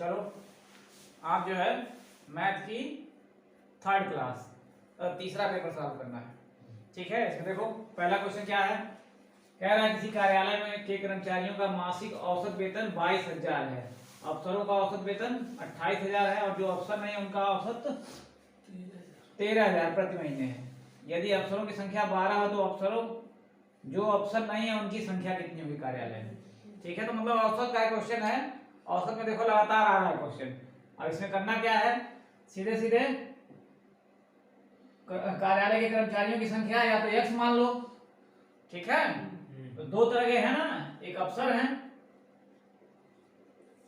चलो आप जो है मैथ की 3rd क्लास तीसरा पेपर सॉल्व करना है। ठीक है, इसमें देखो पहला क्वेश्चन क्या है, कह रहा है किसी कार्यालय में के कर्मचारियों का मासिक औसत वेतन 22,000 है, अफसरों का औसत वेतन 28,000 है और जो अफसर नहीं उनका औसत 13,000 प्रति महीने है। यदि अफसरों की संख्या 12 हो तो अफसरों जो अफसर नहीं है उनकी संख्या कितनी होगी कार्यालय में। ठीक है, तो मतलब औसत का क्वेश्चन है, औसत में देखो लगातार आ रहा है क्वेश्चन। अब इसमें करना क्या है, सीधे सीधे कार्यालय के कर्मचारियों की संख्या या तो x मान लो। ठीक है, तो दो तरह के हैं ना, एक अफसर हैं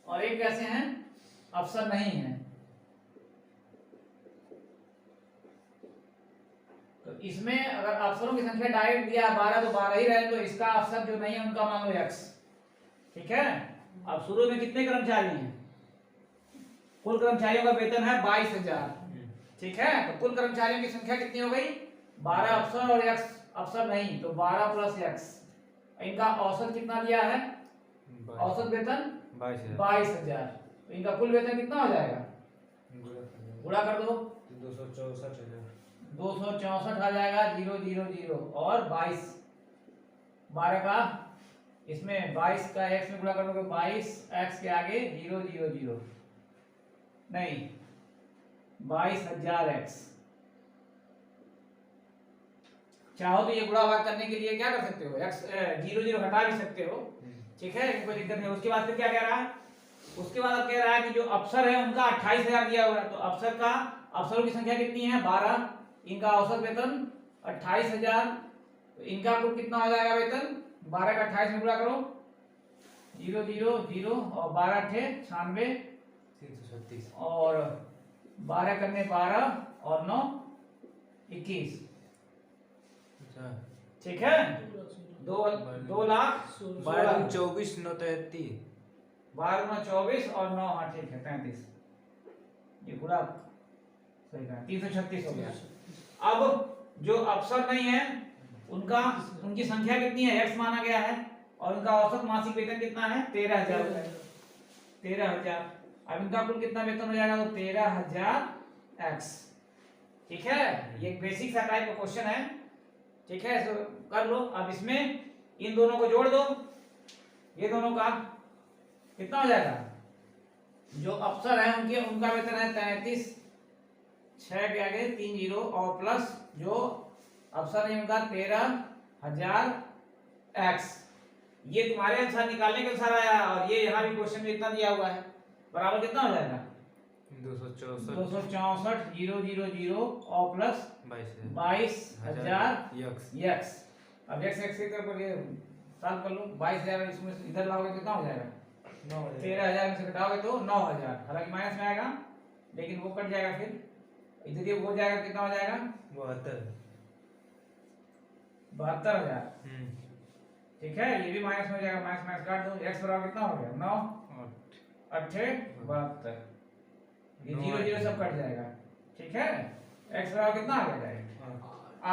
और एक कैसे हैं, अफसर नहीं है। तो इसमें अगर अफसरों की संख्या डायरेक्ट दिया 12 तो 12 ही रहे, तो इसका अफसर जो नहीं है उनका मान लो x। ठीक है, अब शुरू में कितने कर्मचारी हैं, कुल कर्मचारियों का वेतन है 22,000। ठीक है, तो कुल कर्मचारियों की संख्या कितनी हो गई, 12 अफसर और x अफसर नहीं, तो 12 + x। इनका औसत कितना दिया है, औसत वेतन 22,000, तो इनका कुल वेतन कितना हो जाएगा, गुणा कर दो 264 आ जाएगा, 0 0 0 और 22 12 का इसमें 22 का x में गुणा कर दोगे 22 x के आगे 0 0 0 नहीं 22,000 x। चाहो तो ये गुणा भाग करने के लिए क्या कर सकते हो, x 0 0 हटा भी सकते हो। ठीक है, कोई दिक्कत नहीं। उसके बाद फिर क्या कह रहा है, उसके बाद अब कह रहा है कि जो अफसर है उनका 28,000 दिया हुआ है, तो अफसरों की संख्या कितनी है 12, इनका औसत वेतन 28,000, तो इनका कुल कितना हो जाएगा वेतन, 12 का 28 में गुणा करो 0 0 0 और 12 × 96 336 और 12 करने 12 और 9 21। ठीक है, 2 लाख 12 24 9 33 12 24 और 9 हाँ ठीक है 33, ये गुणा सही कहा 336 हो गया। अब जो अफसर नहीं है उनकी संख्या कितनी है, x माना गया है और उनका औसत मासिक वेतन कितना है 13,000 रुपए, 13,000। अब इनका कुल कितना वेतन हो जाएगा, तो 13,000 x। ठीक है, ये एक बेसिक सा टाइप का क्वेश्चन है। ठीक है, तो कर लो। अब इसमें इन दोनों को जोड़ दो, ये दोनों का कितना हो जाएगा, जो अफसर है उनका वेतन है 33, 6 के आगे 3 0 और प्लस जो अफसर है उनका 13,000 x। ये तुम्हारे अनुसार निकालने के अनुसार आया और ये यहाँ भी क्वेश्चन में इतना दिया हुआ है, बराबर कितना हो जाएगा 264 0 0 0 और प्लस 22,000 x। अब x x के ऊपर ये सॉल्व कर लो, 22,000 इसमें इधर लाओगे कितना हो जाएगा 13,000 में से घटाओगे तो 9,000, हालांकि माइनस में आएगा लेकिन वो कट जाएगा, फिर इधर ये हो जाएगा कितना हो जाएगा 72,000। ठीक है, ये भी माइनस में हो जाएगा, माइनस माइनस काट दो, x बराबर कितना हो गया 9 8 72, ये 0 0 सब कट जाएगा। ठीक है, x बराबर कितना आ जाएगा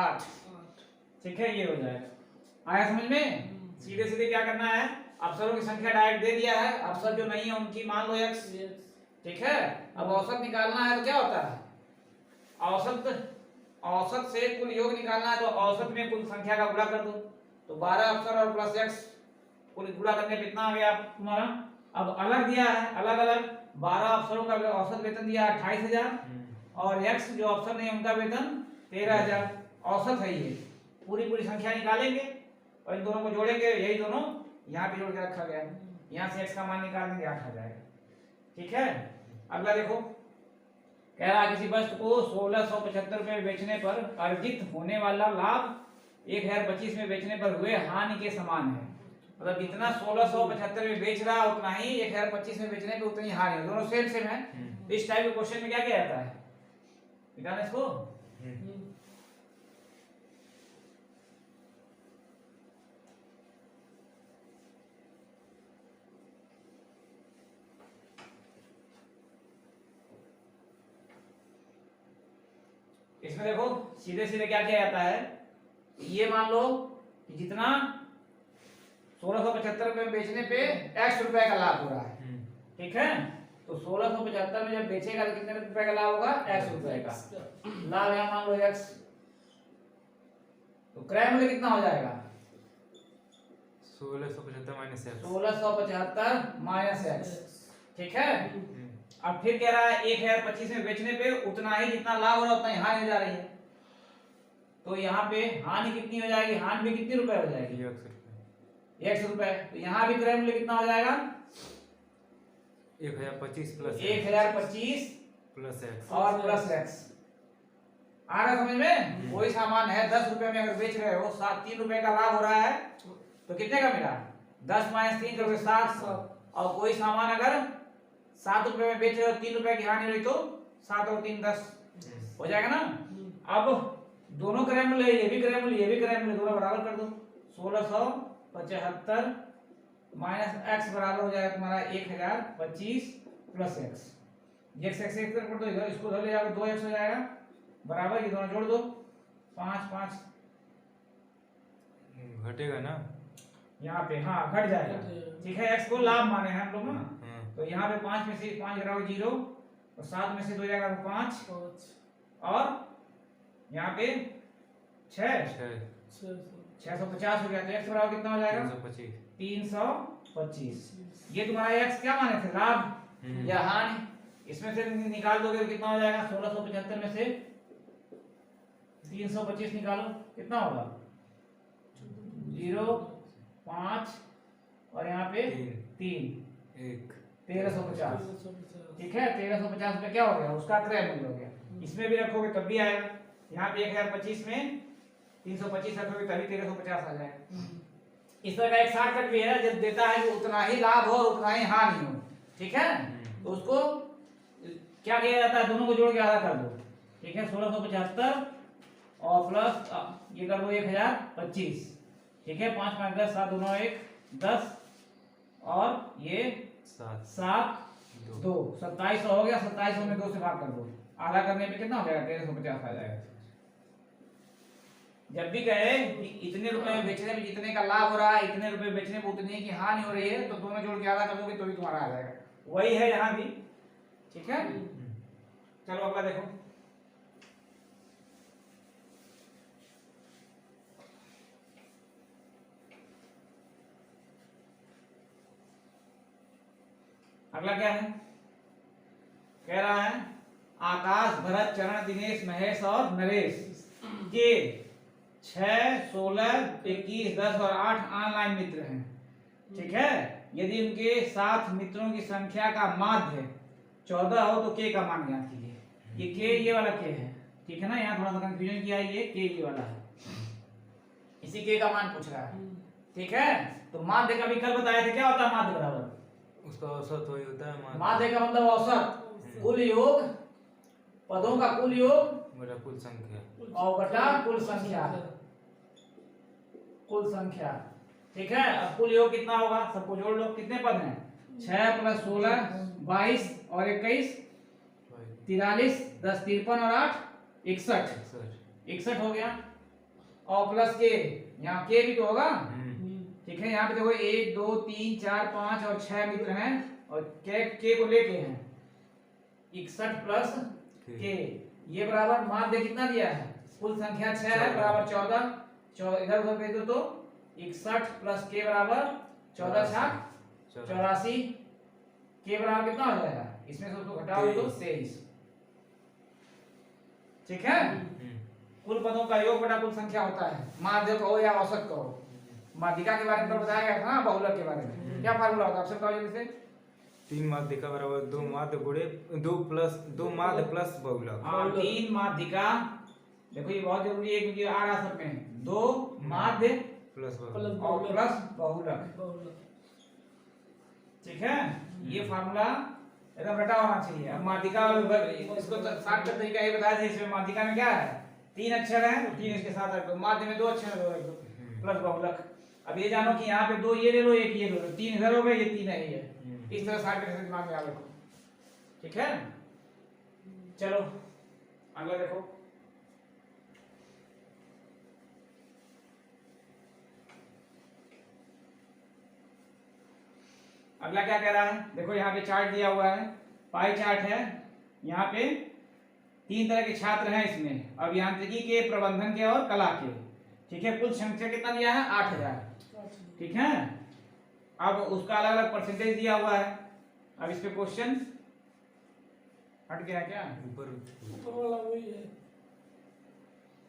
8। ठीक है, ये हो जाएगा, आया समझ में। सीधे सीधे क्या करना है, अफसरों की संख्या डायरेक्ट दे दिया है, अफसर जो नहीं है उनकी मान लो x। ठीक है, अब औसत निकालना है तो क्या होता है, औसत से कुल योग निकालना है, तो औसत में कुल संख्या का गुणा कर दो, तो 12 अफसर और प्लस x कुल गुणा करने पे कितना आ गया तुम्हारा। अब अलग दिया है, अलग अलग 12 अफसरों का औसत वेतन दिया 28,000 और x जो अफसर नहीं उनका वेतन 13,000, औसत है ये। पूरी संख्या निकालेंगे और इन दोनों को जोड़ेंगे, यही दोनों यहाँ पे जोड़ के रखा गया है, यहाँ से x का मान निकाल देंगे 8 आ जाएगा। ठीक है, अगला देखो, कह रहा है किसी वस्तु को 1675 रुपए में बेचने पर अर्जित होने वाला लाभ 1025 में बेचने पर हुए हानि के समान है। मतलब जितना 1675 में बेच रहा उतना ही 1025 में बेचने पे उतनी हानि है, दोनों सेम सेम है। इस टाइप के क्वेश्चन में क्या किया जाता है, निकालना इसको। इसमें देखो सीधे सीधे क्या किया जाता है, ये मान लो कि जितना 1675 रुपए में बेचने पे x रुपए का लाभ हो रहा है। ठीक है, तो 1675 में जब बेचेगा तो कितने रुपए का लाभ होगा? x रुपए का लाभ। यहाँ मान लो x, तो क्रय मूल्य कितना हो जाएगा? 1675 माइनस एक्स। 1675 माइनस x, ठीक है। अब फिर कह रहा है 1025 में बेचने पे उतना ही जितना लाभ हो रहा है उतना ही हानि हो जा रही है, तो यहाँ पे हानि कितनी हो जाएगी? हानि भी कितनी रुपए हो जाएगी? 100 रुपए। तो यहाँ भी क्रय मूल्य कितना हो जाएगा? 1025 प्लस 1025 प्लस एक्स और प्लस x। आ रहा समझ में? कोई सामान है 10 रुपए में अगर बेच रहे हो, 3 रुपए का लाभ हो रहा है, तो कितने का मिला? 10 माइनस 3 करोगे 7। और कोई सामान अगर 7 रुपए में बेच रहे हो, 3 रुपए की हानि हुई, तो 7 और 3 10 हो जाएगा ना। अब दोनों क्रय मूल्य, ये भी क्रय मूल्य, ये भी क्रय मूल्य, दोनों बराबर कर दो। 1675 माइनस x बराबर हो जाएगा तुम्हारा 1025 प्लस x। ये x कर दो, इधर इसको उधर ले जाओ, 2x हो जाएगा बराबर, ये दोनों जोड़ दो, 5 5 घटेगा ना यहाँ पे, हाँ घट जाएगा, ठीक है। x को लाभ माने हैं हम लोग ना, तो यहाँ पे 5 में से 5 घटाओ 0, और 7 में से 2 जाएगा 5, और यहाँ पे 650 हो गया, तो x बराबर कितना हो जाएगा? 325। ये तुम्हारा x क्या माने थे? लाभ या हानि? इसमें से निकाल दोगे तो कितना हो जाएगा? 1675 में से 325 निकालो, कितना होगा? 0 5 और यहाँ पे 3 1350, ठीक है। 1350 में क्या हो गया? उसका क्रय मूल्य हो गया। इसमें भी रखोगे तब भी आएगा। यहाँ पे 1025 में 325 रखोगे तभी 1350 आ जाएगा। इस तरह का एक शॉर्टकट भी है, जब देता है कि उतना ही लाभ हो उतना ही हानि हो, ठीक है, तो उसको क्या किया जाता है? दोनों को जोड़ के आधा कर दो, ठीक है। 1675 और प्लस ये कर दो 1025, ठीक है। 5 5 10, 7 2 1 10, और ये 7 2 2700 हो गया। 2700 में 2 से भाग कर दो, आधा करने पे कितना हो जाएगा? 1350 आ जाएगा। जब भी कहे कि इतने रुपए में बेचने में जितने का लाभ हो रहा है, इतने रुपए बेचने में उतने की हानि हो रही है, तो दोनों जोड़ के आधा कर दोगे तो भी तुम्हारा आ जाएगा। वही है यहाँ भी, ठीक है। चलो अगला देखो। अगला क्या है? कह रहा है आकाश, भरत, चरण, दिनेश, महेश और नरेश के 6 16 21 10 और 8 ऑनलाइन मित्र हैं, ठीक है। यदि उनके साथ मित्रों की संख्या का माध्य 14 हो तो के का मान ज्ञात कीजिए। ये के, ये वाला के है, ठीक है ना। यहाँ थोड़ा सा कंफ्यूजन किया है, ये के ये वाला है, इसी के का मान पूछ रहा है, ठीक है। तो माध्य का विकल्प बताए थे, क्या होता है माध्य बराबर? उसका औसत वही होता है। माध्य का मतलब औसत, कुल योग, पदों का कुल योग बटा कुल संख्या, और बटा कुल संख्या, कुल संख्या, ठीक है। अब कुल योग कितना होगा? सबको जोड़ लो, कितने पद हैं? 6 प्लस 16 22 और 21 43 10 53 और 8 61 हो गया। और प्लस के, यहाँ के भी तो होगा, ठीक है। यहाँ पे देखो 1 2 3 4 5 और 6 मित्र हैं, और के को लेके हैं 61 प्लस के, ये बराबर माध्य कितना दिया है? कुल संख्या 6 है, बराबर 14, इधर उधर भेज दो तो 61 प्लस के बराबर 14 7 84, के बराबर कितना हो जाएगा? इसमें से उसको घटाओ तो 23, ठीक है। कुल पदों का योग बटा कुल संख्या होता है, माध्य कहो या औसत कहो। माध्यिका के बारे में बताया गया था ना, बहुलक के बारे में क्या फार्मूला होता है आपसे बताओ जल्दी से? 3 माध्यिका बराबर 2 माध्य गुणे 2 माध्य प्लस बहुलक। 3 माध्यिका, देखो ये बहुत जरूरी है क्योंकि आ रहा सब में, 2 माध्य प्लस और प्लस बहुलक, ठीक है। ये फार्मूला एकदम रटा होना चाहिए। अब माध्यिका, इसको शॉर्टकट तरीका ये बताया था, इसमें माध्यिका में क्या है? 3 अक्षर हैं, 3 इसके साथ रख दो, माध्य में 2 अक्षर है, 2 रख दो, प्लस बहुलक। अब ये जानो कि यहाँ पे 2 ये ले लो, 1 ये ले लो, 3 इधर हो गए, ये 3 है ये, इस तरह शॉर्टकट से दिमाग में याद रखो, ठीक है। चलो अगला देखो। अगला क्या कह रहा है? देखो यहाँ पे चार्ट दिया हुआ है, पाई चार्ट है। यहाँ पे 3 तरह के छात्र हैं इसमें, अभियांत्रिकी के, प्रबंधन के और कला के। ठीक है, कुल संख्या कितना दिया है? 8000। ठीक है, अब उसका अलग अलग परसेंटेज दिया हुआ है। अब इस पे क्वेश्चन हट गया क्या? ऊपर वाला वही है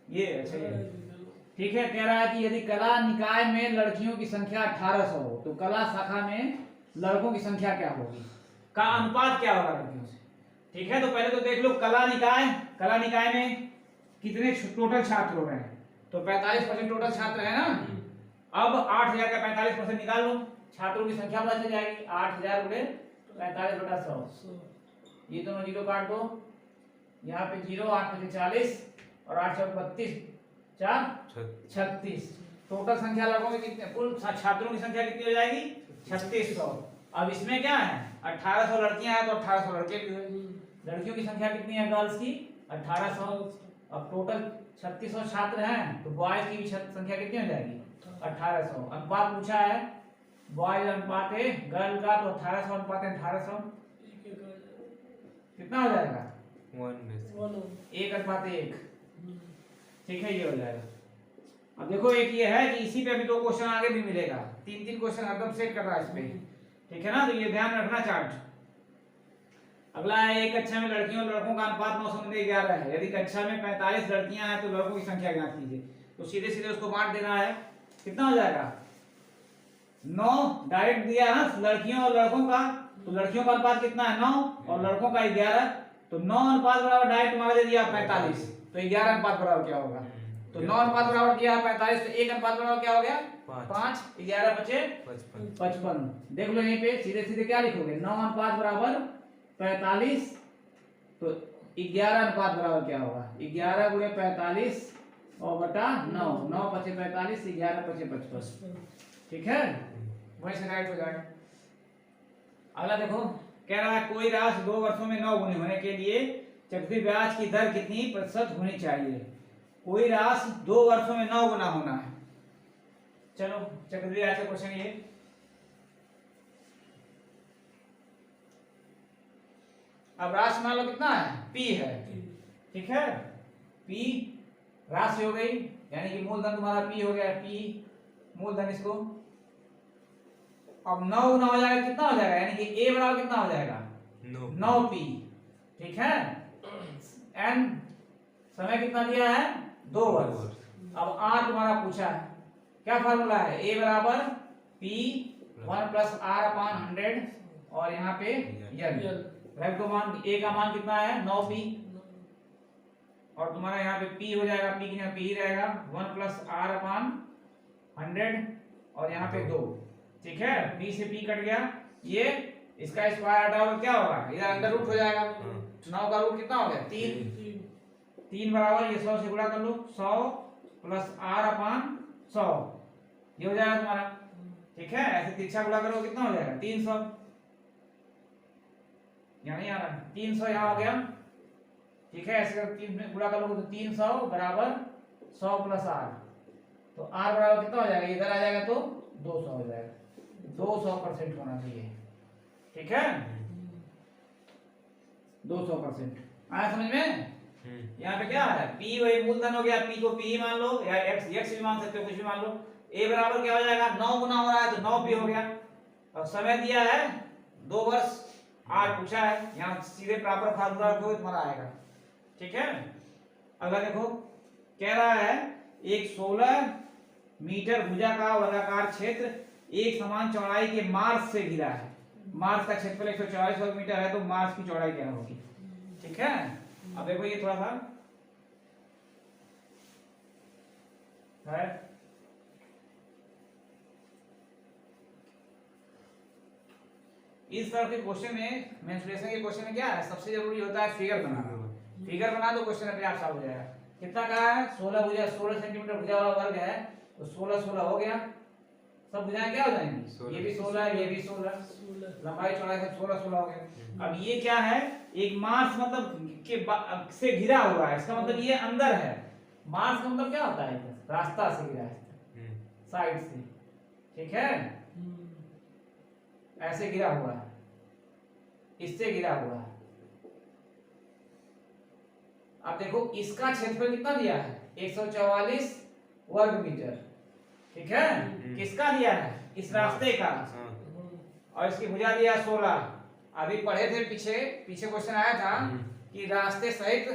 ये अच्छा ये ठीक है। कह रहा है कि यदि कला निकाय में लड़कियों की संख्या 1800 हो तो कला शाखा में लड़कों की संख्या क्या होगी, का अनुपात क्या होगा लड़कियों से। ठीक है, तो पहले तो देख लो कला निकाय में कितने टोटल छात्र हो रहे हैं, तो 45% टोटल छात्र है ना। अब 8000 का 45% निकाल लो, छात्रों की संख्या पता चल जाएगी। 8000 गुणे 45/100, ये दोनों जीरो काट दो, यहाँ पे 0, 8 × 40 और 8 × 32, 4 36। टोटल संख्या लड़कों की कितने, कुल छात्रों की संख्या कितनी हो जाएगी? 3600। अब इसमें क्या है, 1800 लड़कियां हैं तो 1800 लड़के भी हुए। लड़कियों की संख्या कितनी है गर्ल्स की? 1800। अब टोटल 3600 छात्र हैं तो बॉयज की भी संख्या कितनी हो जाएगी? 1800। अनुपात पूछा है, बॉयज अनुपात है गर्ल का, तो 1800 अनुपात 1800 कितना हो जाएगा? 1:1। ठीक है, ये हो जाएगा। अब देखो एक ये है कि इसी पे अभी 2 क्वेश्चन आगे भी मिलेगा, 3 क्वेश्चन एकदम सेट कर रहा है इस पे। ठीक है ना, तो ये ध्यान रखना चार्ट। अगला है, एक कक्षा में लड़कियों और लड़कों का अनुपात 9:11 है। यदि कक्षा में 45 लड़कियां हैं तो लड़कों की संख्या ज्ञात कीजिए। तो सीधे सीधे उसको बांट देना है, कितना हो जाएगा? 9 डायरेक्ट दिया ना लड़कियों और लड़कों का, तो लड़कियों का अनुपात कितना है? 9 और लड़कों का 11, तो 9 अनुपात बराबर डायरेक्ट तुम्हारा दे दिया 45, तो 11 अनुपात बराबर क्या होगा? तो 9 अनुपात बराबर किया 45, तो 1 अनुपात बराबर क्या हो गया? 5। 11 बचे 55। देख लो यहीं पे सीधे सीधे क्या लिखोगे? 9 अनुपात बराबर 45, तो 11 अनुपात बराबर क्या होगा? 11 गुणे 45 और बटा 9, 9 × 5 = 45, 11 × 5 = 55। ठीक है, वहीं से राइट हो जाएगा। अगला देखो, कह रहा है कोई राशि 2 वर्षों में 9 गुनी होने के लिए चक्रवृद्धि ब्याज की दर कितनी प्रतिशत होनी चाहिए। कोई राशि 2 वर्षों में 9 गुना होना है। चलो चक्रवृद्धि ब्याज का क्वेश्चन ये, अब राशि मान लो कितना है? P है। ठीक है, P राशि हो गई, यानी कि मूलधन तुम्हारा P हो गया, P मूलधन इसको। अब 9 गुना हो जाएगा, कितना हो जाएगा? यानी कि A बराबर कितना हो जाएगा? 9P। ठीक है, N समय कितना दिया है? 2 वर्ष। अब R तुम्हारा पूछा है, क्या फार्मूला है? A बराबर P 1 + R/100 और यहाँ पे N। रख दो मान, A का मान कितना है? 9P, और तुम्हारा यहाँ पे P हो जाएगा, P की यहाँ P ही रहेगा, 1 + R/100 और यहाँ पे 2। ठीक है, P से P कट गया, ये इसका स्क्वायर हटाओ तो क्या होगा? इधर अंडर रूट हो जाएगा। 9 का रूट कितना हो गया? 3 बराबर ये 100 से गुणा कर लो, 100 + R/100 ये हो जाएगा तुम्हारा। ठीक है, ऐसे तिरछा गुणा करो कितना हो जाएगा? 300। यहाँ नहीं आ रहा, 300 यहाँ हो गया। ठीक है, ऐसे 3 में गुणा करोगे तो 300 बराबर 100 + R, तो R बराबर कितना हो जाएगा? इधर आ जाएगा तो 200 हो जाएगा। 200% होना चाहिए। ठीक है, 200% आया समझ में? यहाँ पे क्या है? P वही मूलधन हो गया, P को P मान लो या x भी मान सकते हो, कुछ भी मान लो। A बराबर क्या हो जाएगा? 9 गुना हो रहा है तो 9P हो गया, और समय दिया है 2 वर्ष, R पूछा है, यहाँ सीधे प्रॉपर फार्मूला रखोगे तुम्हारा आएगा। ठीक है, अगला देखो, कह रहा है एक 16 मीटर भुजा का वर्गाकार क्षेत्र एक समान चौड़ाई के मार्ग से घिरा है। मार्ग का क्षेत्रफल 144 वर्ग मीटर है, तो मार्ग की चौड़ाई क्या होगी? ठीक है, अब देखो ये थोड़ा सा है, इस तरह के क्वेश्चन में, मेंसुरेशन के क्वेश्चन में क्या है? सबसे जरूरी होता है फिगर बनाना। फिगर बना दो, क्वेश्चन अपने आप सॉल्व हो जाएगा। कितना कहा है? 16 सेंटीमीटर भुजा वाला वर्ग है, तो 16 हो गया। सब भुजाएं क्या हो जाएंगी? ये भी 16, ये भी 16, लंबाई चौड़ाई सब 16 हो गया। अब ये क्या है? एक मार्स मतलब के से घिरा हुआ है, इसका मतलब ये अंदर है। मार्स का मतलब क्या होता है? रास्ता से घिरा है, साइड से। ठीक है, ऐसे घिरा हुआ है, इससे घिरा हुआ है। अब देखो इसका क्षेत्रफल कितना दिया है 144 वर्ग मीटर, ठीक है। किसका दिया है? इस रास्ते का। हाँ। और इसकी भुजा दिया 16। अभी पढ़े थे पीछे क्वेश्चन आया था कि रास्ते सहित,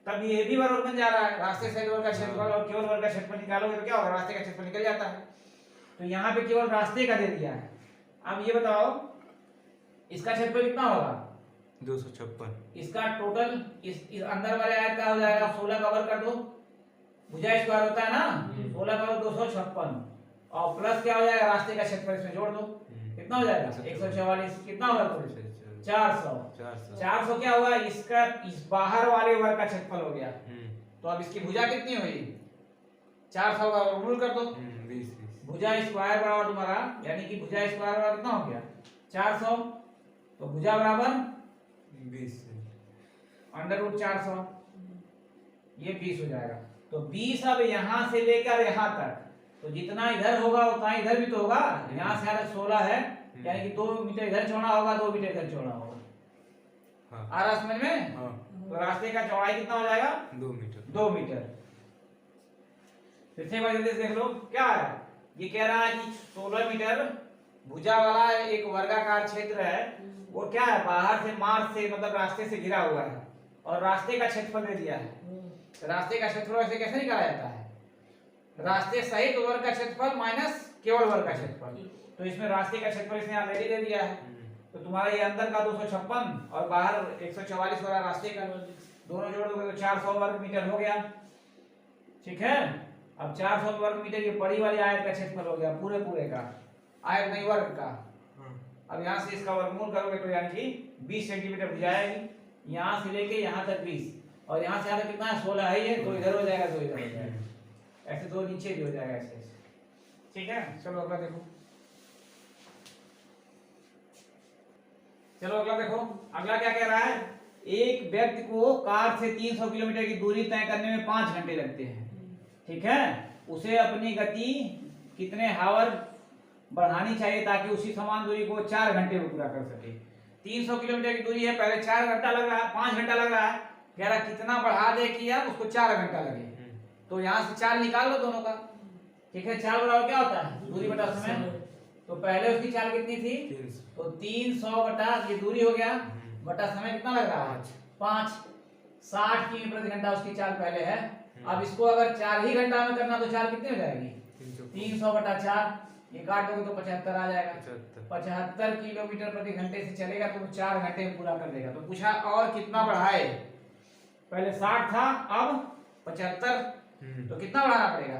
तब ये भी वर्ग बन जा रहा है। रास्ते सहित वर्ग का क्षेत्रफल और केवल वर्ग का क्षेत्रफल निकालोगे तो क्या होगा? रास्ते का क्षेत्रफल निकल जाता है। तो यहाँ पे केवल रास्ते का दे दिया है। अब ये बताओ इसका क्षेत्रफल कितना होगा? 256। इसका टोटल इस अंदर वाले आयत का हो जाएगा 16 का वर्ग कर दो, भुजा स्क्वायर होता है ना, 16 का वर्ग 256 और प्लस क्या हो जाएगा? रास्ते का क्षेत्रफल इसमें जोड़ दो, कितना हो जाएगा? 144। कितना होगा? 400। 400 क्या हुआ? इसका इस बाहर वाले वर्ग का क्षेत्रफल हो गया। तो अब इसकी भुजा कितनी हुई? 400 का वर्गमूल कर दो, 20। भुजा स्क्वायर बराबर तुम्हारा, यानी कि भुजा स्क्वायर बराबर कितना हो गया? 400। तो भुजा बराबर 20 √400, ये 20 हो जाएगा। तो 20 अब यहाँ से लेकर यहाँ तक, तो जितना इधर होगा उतना इधर भी तो होगा। यहाँ से यहाँ तक 16 है, यानी कि 2 मीटर इधर चौड़ा होगा, 2 मीटर इधर चौड़ा होगा। हाँ। आ रहा समझ में? हाँ। तो रास्ते का चौड़ाई कितना हो जाएगा? 2 मीटर। 2 मीटर। फिर से एक बार जल्दी से देख लो क्या है। ये कह रहा है कि 16 मीटर भुजा वाला एक वर्गाकार क्षेत्र है, वो क्या है? बाहर से मार्ग से मतलब रास्ते से घिरा हुआ है और रास्ते का क्षेत्रफल दे दिया है। रास्ते का क्षेत्रफल ऐसे कैसे निकाला जाता है? रास्ते सहित वर्ग का क्षेत्रफल माइनस केवल वर्ग का क्षेत्रफल। तो इसमें रास्ते का क्षेत्रफल इसने ऑलरेडी दे दिया है। तो तुम्हारा ये अंदर का 256 और बाहर 144 वाला रास्ते का, दोनों जोड़ दोगे तो 400 वर्ग मीटर हो गया, ठीक है। अब 400 वर्ग मीटर ये बड़ी वाली आयत का क्षेत्रफल हो गया, पूरे का, आयत नहीं वर्ग का। अब यहाँ से इसका वर्गमूल करोगे तो यानी कि 20 सेंटीमीटर भुजा आएगी। यहाँ से लेके यहाँ तक 20 और यहाँ से यहाँ तक कितना है? 16 है ये, तो इधर हो जाएगा, तो इधर हो जाएगा, ऐसे 2 नीचे भी हो जाएगा ऐसे, ठीक है। चलो अगला देखो, अगला क्या कह रहा है? एक व्यक्ति को कार से 300 किलोमीटर की दूरी तय करने में 5 घंटे लगते हैं, ठीक है। उसे अपनी गति कितने हावर बढ़ानी चाहिए ताकि उसी समान दूरी को 4 घंटे में पूरा कर सके? 300 किलोमीटर की दूरी है, पहले 4 घंटा लग रहा है, 5 घंटा लग रहा है, कह रहा कितना बढ़ा दे कि अब उसको 4 घंटा लगे। तो यहाँ से 4 निकाल लो दोनों का, ठीक है। 4 बराबर क्या होता है? दूरी बटा समय। तो पहले उसकी चाल कितनी थी? 300। तो 300 बटा ये दूरी हो गया, बटा समय कितना लग रहा है? 5। 60 किमी प्रति घंटा उसकी चाल पहले है। अब इसको अगर 4 ही घंटा में करना तो चाल कितनी हो जाएगी? 300 बटा 4, ये काट दोगे तो 75 आ जाएगा। 75 किलोमीटर प्रति घंटे से चलेगा तो 4 घंटे में पूरा कर देगा। तो पूछा और कितना बढ़ाए? पहले 60 था, अब 75, तो कितना बढ़ाना पड़ेगा?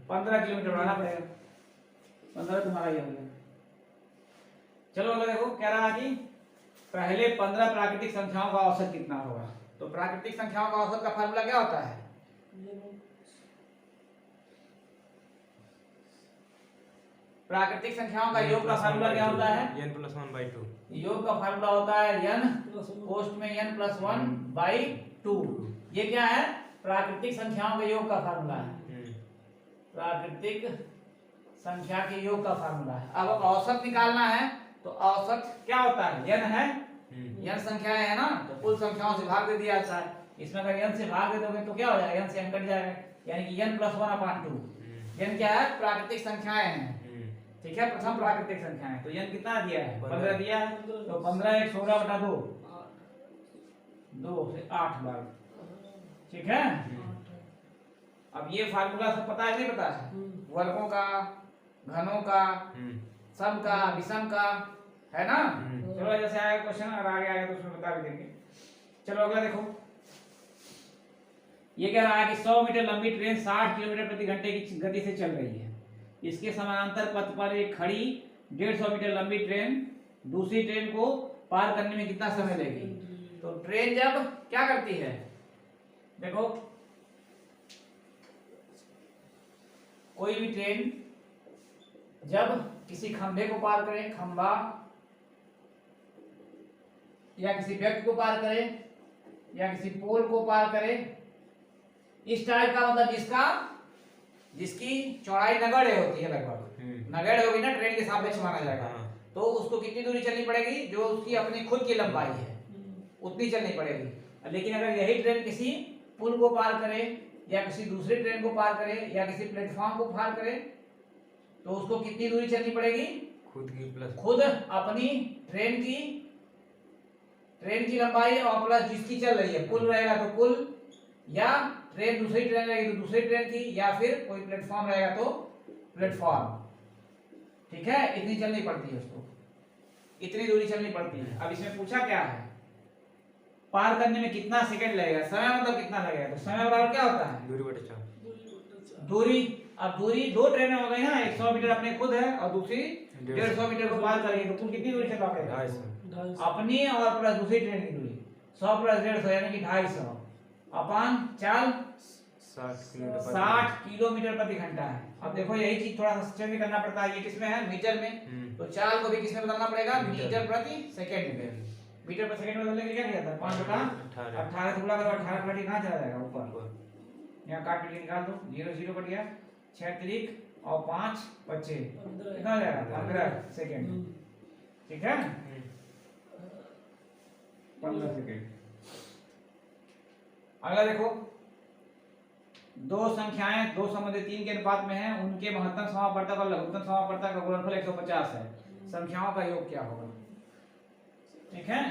15 किलोमीटर बढ़ाना पड़ेगा। 15 तुम्हारा ये हो गया। चलो अगला देखो, कह रहा है कि पहले 15 प्राकृतिक संख्याओं का औसत कितना होगा? तो प्राकृतिक संख्याओं का औसत का फार्मूला क्या होता है? प्राकृतिक संख्याओं का योग का फार्मूला क्या होता है? n + 1/2। योग का फार्मूला होता है n पोस्ट में n + 1/2। ये क्या है? प्राकृतिक संख्याओं के योग का फार्मूला है। प्राकृतिक संख्या के योग का फार्मूला है। अब औसत निकालना है तो औसत क्या होता है? n है, n संख्याएं है ना, तो कुल संख्याओं से भाग दे दिया जाता है। इसमें अगर n से भाग दे दोगे तो क्या हो जाएगा? n से n कट जाएगा, यानी कि n + 1/2। n क्या है? प्राकृतिक संख्याएं हैं, ठीक है। प्रथम प्राकृतिक संख्या है, तो n कितना दिया है? 15 दिया है। तो 15 × 16 बटा 2, 2 से 8 बार, ठीक है। अब ये फार्मूला सब पता है नहीं पता है? वर्गों का, घनों का, सम का, विषम का, है ना। चलो जैसे आएगा क्वेश्चन और आगे आएगा तो उसमें बता भी देंगे। चलो अगला देखो, ये कह रहा है कि 100 मीटर लंबी ट्रेन 60 किलोमीटर प्रति घंटे की गति से चल रही है। इसके समानांतर पथ पर एक खड़ी 150 मीटर लंबी ट्रेन दूसरी ट्रेन को पार करने में कितना समय लेगी? तो ट्रेन जब क्या करती है, देखो कोई भी ट्रेन जब किसी खंभे को पार करे, खंभा, या किसी व्यक्ति को पार करे, या किसी पोल को पार करे, इस टाइप का मतलब जिसकी चौड़ाई नगण्य होती है, लगभग नगण्य होगी ना, ट्रेन के सापेक्ष माना जाएगा, तो उसको कितनी दूरी चलनी पड़ेगी? जो उसकी अपनी खुद की लंबाई है उतनी चलनी पड़ेगी। लेकिन अगर यही ट्रेन किसी पुल को पार करे या किसी दूसरी ट्रेन को पार करे या किसी प्लेटफॉर्म को पार करे तो उसको कितनी दूरी चलनी पड़ेगी? खुद की प्लस खुद अपनी ट्रेन की लंबाई और प्लस जिसकी चल रही है। पुल रहेगा तो पुल, या दूसरी ट्रेन रहेगी तो दूसरी ट्रेन की, या फिर कोई प्लेटफॉर्म रहेगा तो प्लेटफॉर्म। ठीक है, इतनी चलनी पड़ती है उसको, इतनी दूरी चलनी पड़ती है। अब इसमें पूछा क्या है, पार करने में कितना सेकंड लगेगा, समय मतलब कितना लगेगा। तो समय बराबर क्या होता है? दूरी बटे 4। दूरी। अब दूरी दो ट्रेनें हो गई ना, 100 मीटर अपने खुद है और दूसरी 150 मीटर को पार करेगी, तो कुल कितनी दूरी चलना पड़ेगा? 250 अपनी और प्लस दूसरी ट्रेन की दूरी 100 प्लस 150 यानी कि 250 अपान चाल 60 किलोमीटर प्रति घंटा है। अब देखो यही चीज थोड़ा सा सिस्टम में करना पड़ता है। ये किसमें है? मीटर में। तो चाल को भी किसमें बदलना पड़ेगा? मीटर प्रति सेकंड में। मीटर प्रति सेकंड में बदलने के लिए क्या किया था? 5/18 से गुणा करो, 18 प्रति कहां चला जाएगा? ऊपर। यहाँ काट के निकाल दो, 0 0 कट गया, 6 त्रिक और 5 25 कितना हो जाएगा? 15 सेकंड। ठीक है, 15 सेकंड। अगला देखो, दो संख्याएं 2 संबंधित 3 के अनुपात में हैं, उनके महत्तम समापवर्तक और लघुत्तम समापवर्तक का गुणनफल 150 है। संख्याओं का योग क्या होगा? ठीक है,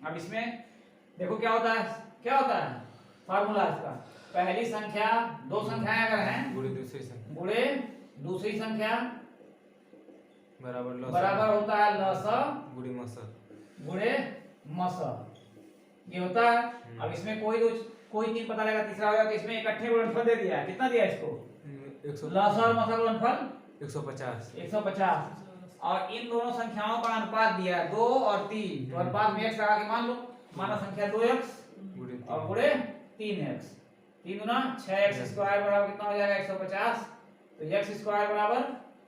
अब इसमें देखो क्या होता है फार्मूला इसका। पहली संख्या, दो संख्याएं अगर हैं गुणे दूसरी संख्या बराबर होता है लस गुणे मस, ये होता है। अब इसमें कोई नहीं पता लगा, तीसरा होगा तो इसमें इकट्ठे गुणनफल दे दिया। कितना दिया इसको? लस और मस गुणनफल 150 और इन दोनों संख्याओं का अनुपात दिया है 2 और 3। तो अनुपात में x लगा के मान लो, माना संख्या 2x और गुणे 3x, 3 गुना 6x स्क्वायर बराबर कितना हो जाएगा? 150। तो x स्क्वायर बराबर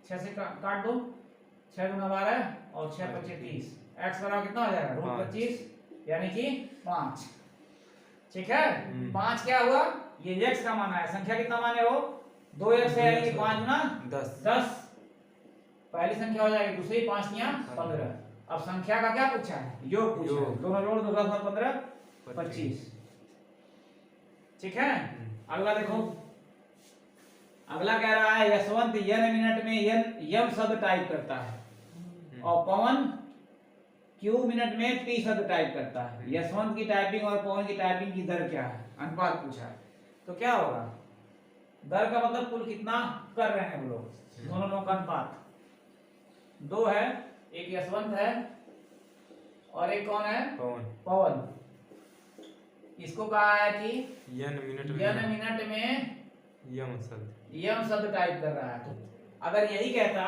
6 से काट दो, 6 गुना 12 और 6 25 30, x बराबर कितना हो जाएगा? √25 यानी कि 5। ठीक है, 5 क्या हुआ? ये x का मान है, संख्या कितना माने हो? 2x है यानी कि 5 गुना 10 पहली संख्या हो जाएगी, दूसरी 5 या 15। अब संख्या का क्या पूछा है? योग पूछा है। दोनों जोड़ दो, 10 और 15 25। ठीक है, अगला देखो, अगला कह रहा है यशवंत n मिनट में यम शब्द टाइप करता है और पवन q मिनट में p शब्द टाइप करता है। यशवंत की टाइपिंग और पवन की टाइपिंग की दर क्या है? अनुपात पूछा है। तो क्या होगा? दर का मतलब कुल कितना कर रहे हैं वो लोग, दोनों का अनुपात 2 है। एक यशवंत है और एक कौन है? पवन। इसको कहा है कि n मिनट में यम शब्द टाइप कर रहा है। तो अगर यही कहता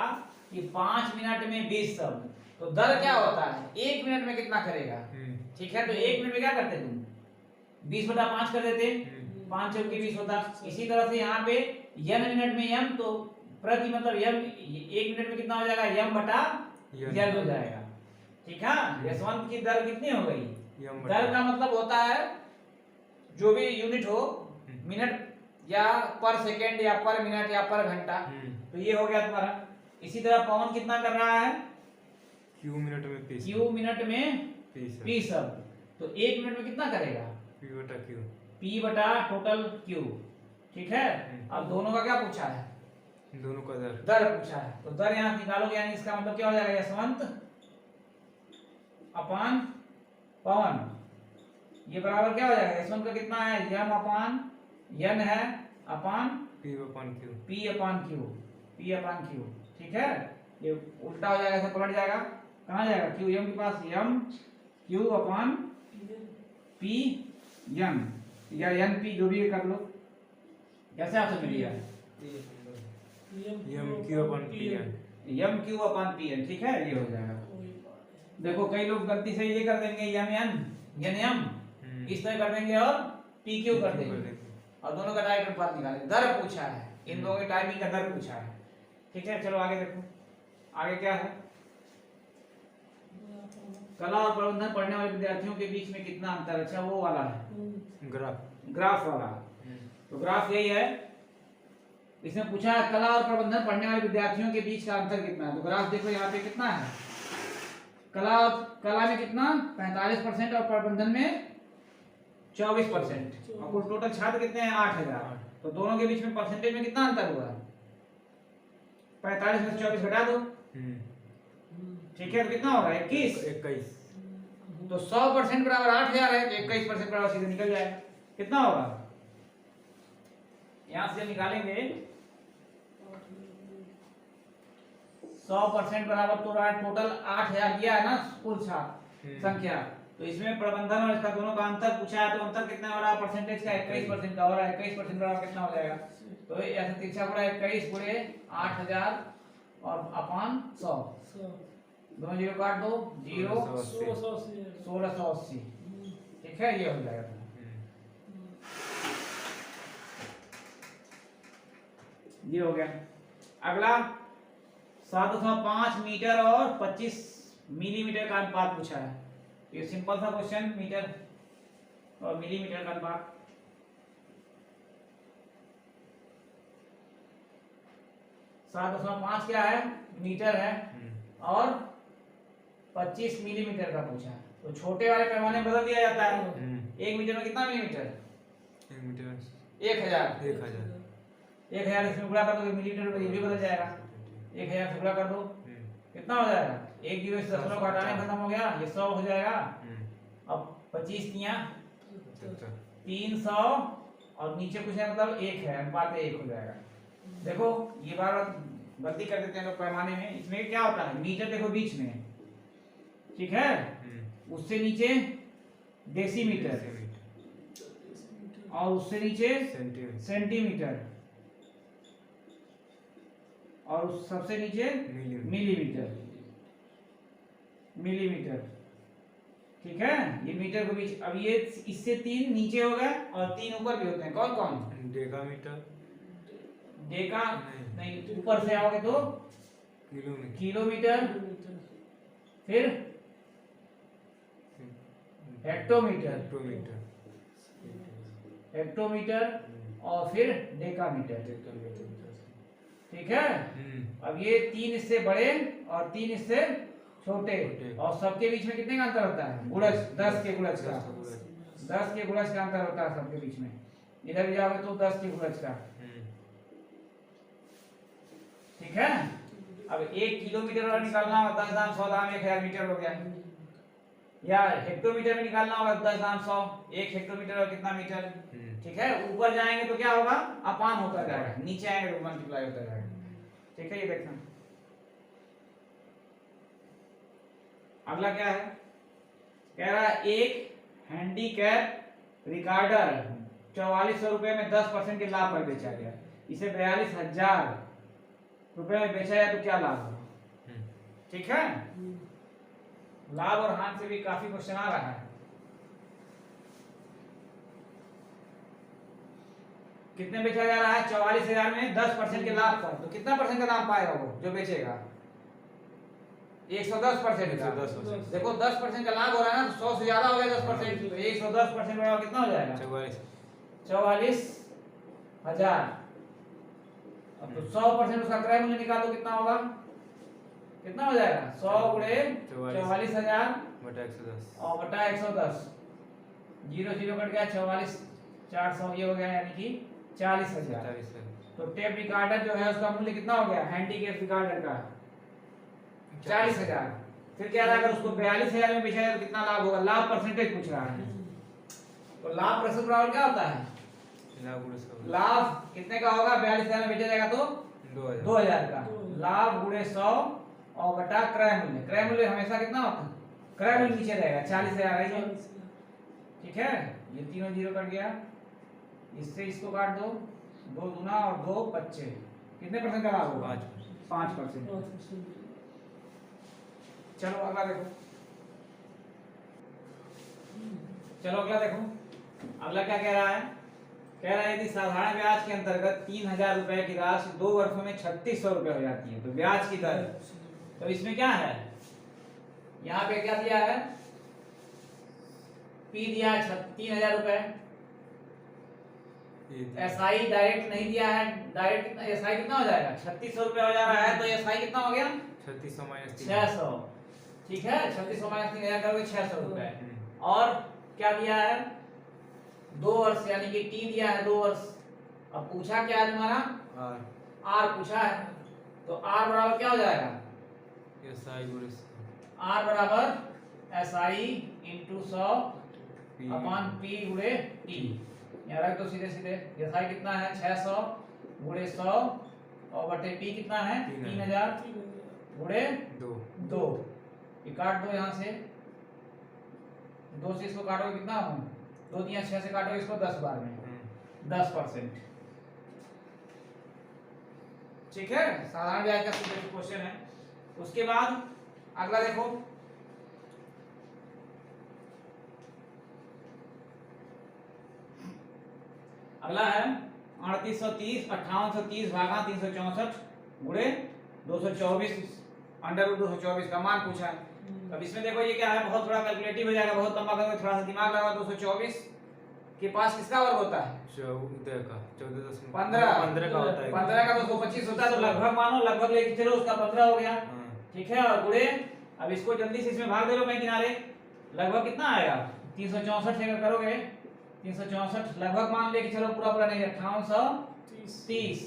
कि 5 मिनट में 20 शब्द, तो दर क्या होता है? 1 मिनट में कितना करेगा? ठीक है, तो 1 मिनट में क्या करते तुम? 20/5 कर देते, 5 चौके 20 होता। इसी तरह से यहाँ पे n मिनट में यम, तो प्रति मतलब यम 1 मिनट में कितना हो जाएगा? यम बटा यन हो जाएगा। ठीक है, यशवंत की दर कितनी हो गई? दर का मतलब होता है जो भी यूनिट हो, मिनट या पर सेकंड या पर मिनट या पर घंटा। तो ये हो गया तुम्हारा। इसी तरह पवन कितना कर रहा है? q मिनट में p शब्द, तो 1 मिनट में कितना करेगा? p बटा टोटल q। ठीक है, अब दोनों का क्या पूछा है? दोनों का दर पूछा है। तो दर यहाँ निकालोगे, यानी इसका मतलब क्या हो जाएगा? यशवंत अपान पवन, ये बराबर क्या हो जाएगा? यशवंत का कितना है? यम अपान यन है अपान p अपान q। ठीक है, ये उल्टा हो जाएगा, ऐसे पलट जाएगा। कहाँ जाएगा? q यम के पास, यम q अपान p यन, या यन p जो भी कर लो, कैसे आपसे मिल गया? यम q अपान pn। ठीक है, ये हो जाएगा। देखो कई लोग गलती से ये कर देंगे यन यम इस तरह कर देंगे और पी क्यू कर देंगे, और दोनों का डायरेक्ट अनुपात निकालेंगे। दर पूछा है, इन दोनों के टाइपिंग का दर पूछा है। ठीक है, चलो आगे देखो, आगे क्या है? कला और प्रबंधन पढ़ने वाले विद्यार्थियों के बीच में कितना अंतर है? अच्छा, वो वाला है ग्राफ वाला। तो ग्राफ यही है इसमें पूछा है कला और प्रबंधन पढ़ने वाले विद्यार्थियों के बीच का अंतर कितना है। तो ग्राफ देखो यहाँ पे कितना है, कला में कितना 45% और प्रबंधन में 24%। और कुल टोटल छात्र कितने हैं 8000। तो दोनों के बीच में परसेंटेज में कितना अंतर हुआ, 45 में 24 घटा दो, ठीक है, तो कितना होगा 21। तो 100% बराबर 8000 है, तो 21% बराबर सीधे निकल जाएगा। कितना होगा, यहां से निकालेंगे 100% बराबर तो टोटल 8000 दिया है ना कुल छात्र संख्या। तो इसमें प्रबंधन और इसका दोनों का अंतर पूछा है, तो अंतर कितना हो रहा है परसेंटेज का 21% का हो रहा है। 21% बराबर कितना हो जाएगा, तो ऐसा तिरछा गुणा 21 गुणे 8000 और अपान 100, दोनों जीरो काट दो, 0 1680, ठीक है, ये हो जाएगा। ये हो गया। अगला 705 मीटर और 25 मिलीमीटर का अनुपात पूछा है। ये सिंपल सा क्वेश्चन, मीटर और मिलीमीटर का अनुपात। सात 7.5 क्या है, मीटर है, और 25 मिलीमीटर का पूछा है। तो छोटे वाले पैमाने में बदल दिया जाता है। 1 मीटर में कितना मिलीमीटर, 1000। 1000 इसमें गुणा कर दो, मिलीमीटर में ये भी बदल जाएगा। 1000 से गुणा कर दो, कितना हो जाएगा, 1 जीरो से 10 घटाने खत्म हो गया, ये 100 हो जाएगा। अब 25 दिया 300 और नीचे कुछ है मतलब 1 है, अनुपात 1 हो जाएगा। देखो ये बार गलती कर देते हैं लोग पैमाने में। इसमें क्या होता है, मीटर देखो बीच में, ठीक है, उससे नीचे डेसीमीटर और उससे नीचे सेंटीमीटर और उस सबसे नीचे मिलीमीटर, ठीक है, ये मीटर के बीच। अब ये इससे 3 नीचे हो गए और 3 ऊपर भी होते हैं, कौन कौन, डेका नहीं, ऊपर से आओगे तो किलोमीटर, फिर हेक्टोमीटर और फिर डेकामीटर, ठीक है। अब ये 3 इससे बड़े और 3 इससे छोटे, और सबके बीच में कितने का अंतर होता है, गुणज, 10 के गुणज का, 10 के गुणज का अंतर होता है सबके बीच में। इधर भी जाओगे तो 10 के गुणज का, ठीक है। अब 1 किलोमीटर और निकालना होगा 10 दाम 100 दाम 1000 मीटर हो गया, या हेक्टोमीटर में निकालना होगा 10 दाम 100, 1 हेक्टोमीटर और कितना मीटर, ठीक है। ऊपर जाएंगे तो क्या होगा, अपान होता जाएगा, नीचे आएंगे तो मल्टीप्लाई होता जाएगा, ठीक है। ये देखना अगला क्या है, कह रहा है एक हैंडीकैप रिकॉर्डर 4400 रुपए में 10% के लाभ पर बेचा गया, इसे 42,000 रुपए में बेचा जाए तो क्या लाभ होगा, ठीक है। लाभ और हानि से भी काफी क्वेश्चन आ रहा है। कितने बेचा जा रहा है, 44,000 में 10% के लाभ पर, तो कितना परसेंट का दाम पाएगा वो जो बेचेगा, 110% का। देखो 10% का लाभ हो रहा है ना, तो 100 से ज्यादा हो गया 10%, तो 110% में कितना हो जाएगा, 44,000। अब तो 100% उसका क्रय मूल्य निकाल दो, कितना होगा, कितना हो जाएगा, 100 गुणे 44,000 और बटा 110, 0 0 कट गया, 44 400 ये हो गया, यानी कि 40,000। तो टेप रिकॉर्डर जो है उसका मूल्य कितना हो गया, हैंडीकैप रिकॉर्डर का 40,000। फिर क्या रहा, अगर उसको 42,000 में बेचा जाए तो कितना लाभ होगा, लाभ परसेंटेज पूछ रहा है। तो लाभ प्रतिशत बराबर क्या होता है, लाभ कितने का होगा, 42,000 में बेचा जाएगा तो 2000 का, लाभ गुणे 100 और बटा क्रय मूल्य। क्रय मूल्य हमेशा कितना होता है, क्रय मूल्य नीचे रहेगा, 40,000 है, ठीक है। ये तीनों 0 कट गया, इससे इसको काट दो, 2 दूना और 2 25, कितने परसेंट का लाभ होगा, 5%। चलो अगला देखो, अगला क्या कह रहा है, कह रहा है यदि साधारण ब्याज के अंतर्गत 3,000 रुपए की राशि 2 वर्षों में 3600 रुपए हो जाती है, तो ब्याज की दर, तो इसमें क्या है, यहाँ पे क्या दिया है, पी दिया 3,000 रुपए, एसआई डायरेक्ट नहीं दिया है, डायरेक्ट कितना एसआई कितना हो जाएगा 3600 रुपया हो जा रहा है, तो एसआई कितना हो गया 3600 माइनस 600। ठीक है 3600 माइनस 3000 करोगे 600 रुपए। और क्या दिया है 2 वर्ष यानी कि टी दिया है 2 वर्ष। अब पूछा क्या है तुम्हारा आर पूछा है, तो आर बराबर क्या हो जाएगा एसआई गुणे आर बराबर एसआई इंटू 100 अपॉन पी गुणे टी। यहाँ रख दो सीधे सीधे। एसआई कितना है 600 गुणे 100 और बटे पी कितना है 3000 गुणे 2। ये काट दो यहाँ से, 2 से इसको काटोगे कितना हो 2 3 6 से काटोगे इसको 10 बार में 10%। ठीक है साधारण ब्याज का सीधे क्वेश्चन है। उसके बाद अगला देखो अगला है 3830 5830 भागा 364 गुणे 224 अंडर रूट 224 का मान पूछा है। अब इसमें देखो ये क्या है बहुत थोड़ा कैलकुलेटिव हो जाएगा, बहुत लंबा करोगे थोड़ा सा दिमाग लगाओ। 224 के पास किसका वर्ग होता है 14 का 15 का होता है 15 का 225 होता है, तो लगभग मानो लगभग लेके चलो उसका 15 हो गया। ठीक है और गुणे अब इसको जल्दी से इसमें भाग दे लो कहीं किनारे, लगभग कितना आएगा 364 अगर करोगे 364 लगभग मान लेके चलो पूरा पूरा नहीं 5830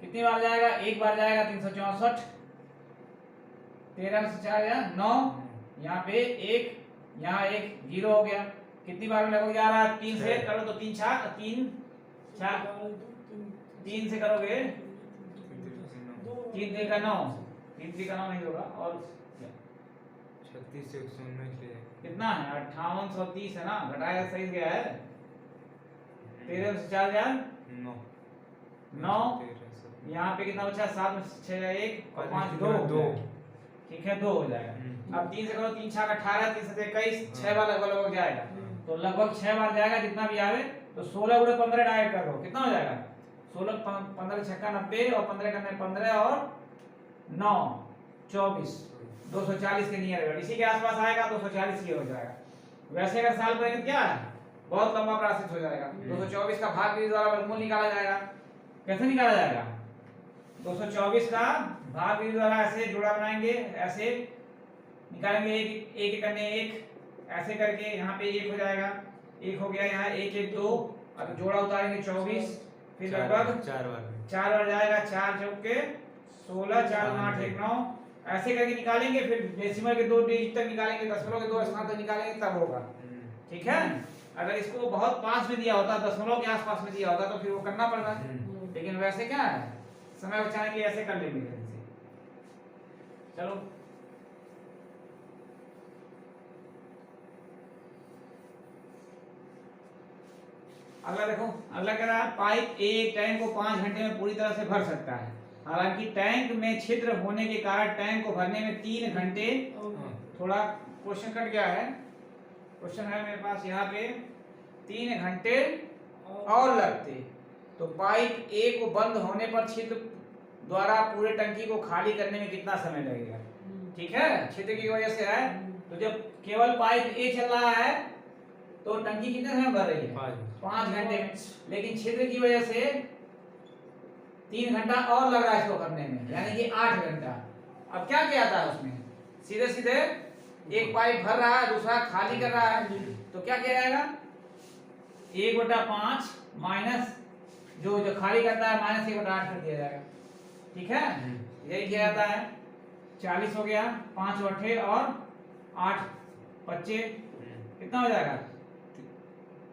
कितनी बार जाएगा एक बार जाएगा 364 13 से 4 या 9 यहाँ पे 1 यहाँ 1 0 हो गया। कितनी बार में लगभग जा रहा है 3 से करो तो 3 से करोगे 3 3 का 9 3 3 का 9 नहीं होगा और 36 से 119 ले कितना है 5830 है ना, घटाया सही गया है 13 से 4 जाए 9 यहाँ पे कितना बचा 7 में 6 1 और 5 2 ठीक है 2 हो जाएगा। अब 3 से करो 3 6 18 3 से 21 6 बार लगभग जाएगा, तो लगभग 6 बार जाएगा जितना भी आवे। तो 16 गुणे 15 डायरेक्ट कर दो कितना हो जाएगा 16 15 छक्का 90 और 15 करने 15 और 9 24 240 के नियर इसी के आसपास आएगा 240 ये हो जाएगा। वैसे अगर साल पर क्या है बहुत लंबा प्रोसेस हो जाएगा। 224 का भाग विधि द्वारा वर्गमूल निकाला जाएगा। कैसे निकाला जाएगा 224 का भाग विधि द्वारा ऐसे जोड़ा बनाएंगे, ऐसे निकालेंगे एक एक करने एक ऐसे करके यहाँ पे 1 हो जाएगा, 1 हो गया यहाँ 1 1 2 अब जोड़ा उतारेंगे 24 फिर लगभग 4 बार जाएगा 4 चौके 16 4 8 1 9 ऐसे करके निकालेंगे। फिर डेसिमल के 2 डिजिट तक निकालेंगे, दशमलव के 2 स्थान तक निकालेंगे तब होगा। ठीक है अगर इसको बहुत पास में दिया होता दशमलव के आसपास में दिया होता तो फिर वो करना पड़ता, लेकिन वैसे क्या है समय बचाने के लिए ऐसे कर लेंगे। चलो अगला देखो, अगला कह रहा है पाइप एक टैंक को 5 घंटे में पूरी तरह से भर सकता है। हालांकि टैंक में छिद्र होने के कारण टैंक को भरने में 3 घंटे, थोड़ा क्वेश्चन कट गया है, क्वेश्चन है मेरे पास यहाँ पे 3 घंटे और लगते, तो पाइप ए को बंद होने पर छिद्र द्वारा पूरे टंकी को खाली करने में कितना समय लगेगा। ठीक है छिद्र की वजह से है, तो जब केवल पाइप ए चल रहा है तो टंकी कितने समय भर रही है 5 घंटे में, लेकिन छिद्र की वजह से 3 घंटा और लग रहा है इसको करने में, यानी कि 8 घंटा। अब क्या किया था उसमें सीधे सीधे एक पाइप भर रहा है दूसरा खाली कर रहा है, तो क्या किया जाएगा 1/5 माइनस जो खाली करता है माइनस 1/8 कर दिया जाएगा। ठीक है यही किया जाता है। 40 हो गया 5 8 और 8 25 कितना हो जाएगा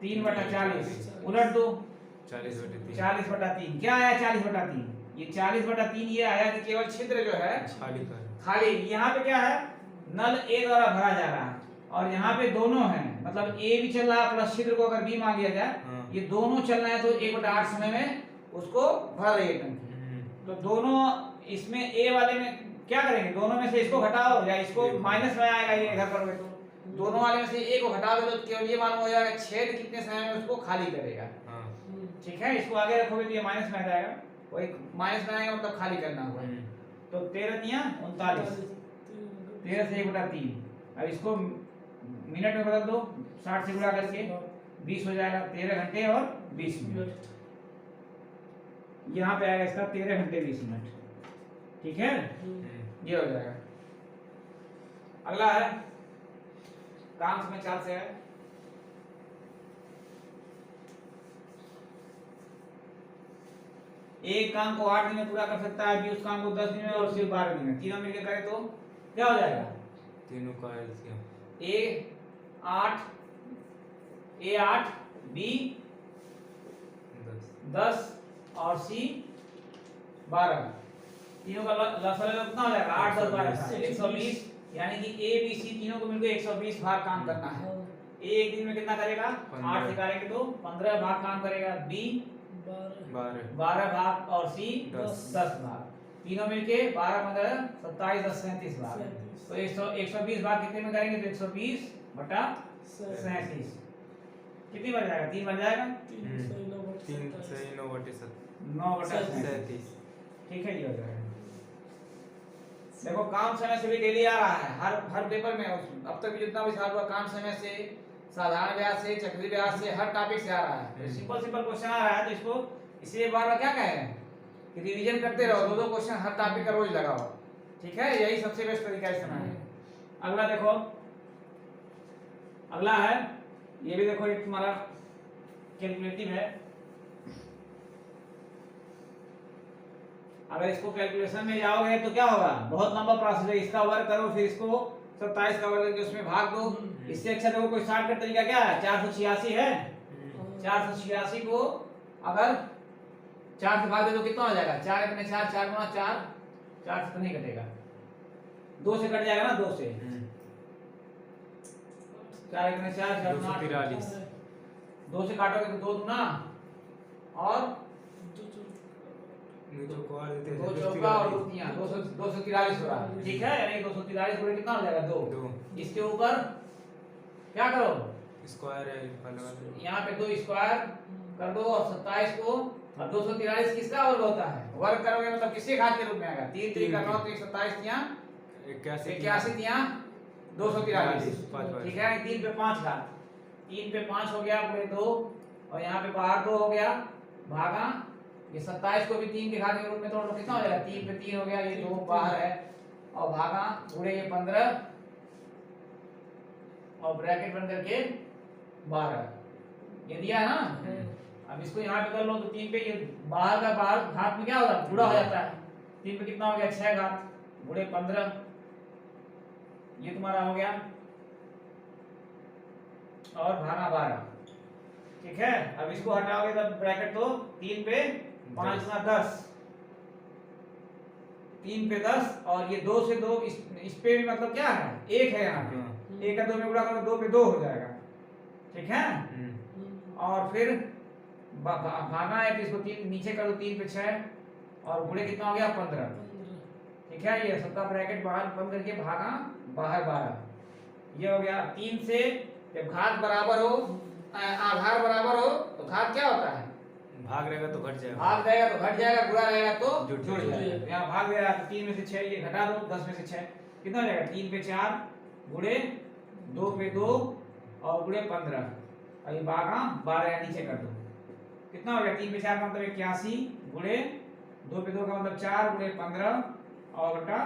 3/40 उलट दो 40/3 क्या आया 40/3 ये 40/3 ये आया कि केवल छिद्र जो है खाली यहाँ पे क्या है नल ए द्वारा भरा जा रहा है और यहाँ पे दोनों है, मतलब ए भी चल रहा है प्लस छिद्र को अगर बी मान लिया जाए ये दोनों चल रहे हैं तो 1/8 समय में उसको भर रही है टंकी। तो दोनों इसमें ए वाले में क्या करेंगे दोनों में से इसको घटाओ या इसको माइनस में आएगा ये इधर करोगे तो दोनों वाले में से ए को घटाओगे तो केवल ये मालूम हो जाएगा छेद कितने समय में उसको खाली करेगा। ठीक है इसको आगे रखोगे तो ये माइनस में आ जाएगा, वही माइनस में आएगा मतलब खाली करना होगा। तो 13 तिया 39 13 से 1/3 अब इसको मिनट में बदल दो 60 से गुणा करके 20 हो जाएगा 13 घंटे और 20 मिनट। यहाँ पे आएगा इसका 13 घंटे 20 मिनट। ठीक है, ये हो जाएगा। अगला है काम समय चाल से है। एक काम को 8 दिन में पूरा कर सकता है, बी उस काम को 10 दिन में और सिर्फ 12 दिन में। तीनों मिलकर करें तो क्या हो जाएगा? तीनों का एलसीएम A8 B 10 और C 12। तीनों का लसागु कितना हो जाएगा? 8 10 12 120। यानी कि A B C तीनों को मिलकर 120 भाग काम करना है। A एक दिन में कितना करेगा? 8 से करेंगे तो 15 भाग काम करेगा। B 12 भाग और C 10 भाग। तीनों मिलके 12 15 27 10 37 भाग। तो 120 भाग कितने में करेंगे? तो 120 बटा 37 कितनी बन जाएगा? 3 बन जाएगा। 9 बटा 37। ठीक है, ये हो जाएगा। देखो काम समय से भी डेली आ रहा है हर पेपर में। अब तक जितना भी साल हुआ काम समय से, साधारण ब्याज से, चक्रवृद्धि ब्याज से, हर टॉपिक से आ रहा है। सिंपल क्वेश्चन आ रहा है तो इसको इसलिए बार बार क्या कहें कि रिवीजन करते रहो। 2-2 क्वेश्चन हर टॉपिक का रोज लगाओ। ठीक है, यही सबसे बेस्ट तरीका इस समय है। अगला देखो, अगला है ये भी देखो, एक तुम्हारा कैलकुलेटिव है। अगर इसको कैलकुलेशन में जाओगे तो क्या होगा? बहुत लंबा प्रोसेस है। इसका वर्ग करो, फिर इसको 27 का वर्ग करके उसमें भाग दो। इससे अच्छा देखो कोई शॉर्टकट तरीका क्या है? 486 है। 486 को अगर 4 से भाग दे तो कितना हो जाएगा? 4 अपने 4 4 गुना 4 4 से तो नहीं कटेगा, 2 से कट जाएगा ना, 2 से 4 अपने 4 4 गुना 243। 2 से काटोगे तो 2 दूना और 2 चौका और 2 तिया 243 हो रहा है। ठीक है, यानी 243 गुणे कितना हो जाएगा? 2। इसके ऊपर क्या करो? स्क्वायर है, यहाँ पे 2 स्क्वायर कर दो और 27 को, और 243 किसका वर्ग होता है? वर्ग करोगे मतलब किसके घात के रूप में आएगा? 3 3 का 9 तो 27 तिया 81 तिया 243। ठीक है, 3 पे 5 घात, 3 पे 5 हो गया गुणे 2 और यहाँ पे बाहर 2 हो गया भागा ये 27 को भी 3 के घात के रूप में तोड़ लो, कितना हो जाएगा? 3 पे 3 हो गया, ये 2 बाहर है और भागा गुणे ये 15 और ब्रैकेट बंद करके 12 ये दिया है ना। अब इसको यहाँ पे कर लो तो 3 पे ये बाहर का बाहर घात में क्या होगा? गुणा हो जाता है। 3 पे कितना हो गया? 6 घात गुणे 15, ये तुम्हारा हो गया और भागा 12। ठीक है, अब इसको हटाओगे तब ब्रैकेट तो 3 पे 5 गुना 10, 3 पे 10 और ये 2 से 2 इस पे मतलब क्या है? 1 है यहाँ पे। 1 का 2 में गुणा करो 2 पे 2 हो जाएगा। ठीक है, और फिर भागा है तो इसको 3 नीचे कर दो, 3 पे 6 और गुणे कितना हो गया? 15। ठीक है, ये सबका ब्रैकेट बाहर बंद करके भागा बाहर 12, ये हो गया। 3 से जब घात बराबर हो, आधार बराबर हो तो घात क्या होता है? भाग रहेगा तो घट जाएगा, भाग जाएगा तो घट जाएगा, गुणा रहेगा तो जुड़ जाएगा। यहाँ भाग गया तो 3 में से 6 ये घटा दो, 10 में से 6 कितना हो जाएगा? 3 पे 4 गुणे 2 पे 2 और गुणे 15 और ये भागा 12 नीचे कर दो, कितना हो गया? 3 पे 4 का मतलब 81 गुणे 2 पे 2 का मतलब 4 गुणे 15 और बटा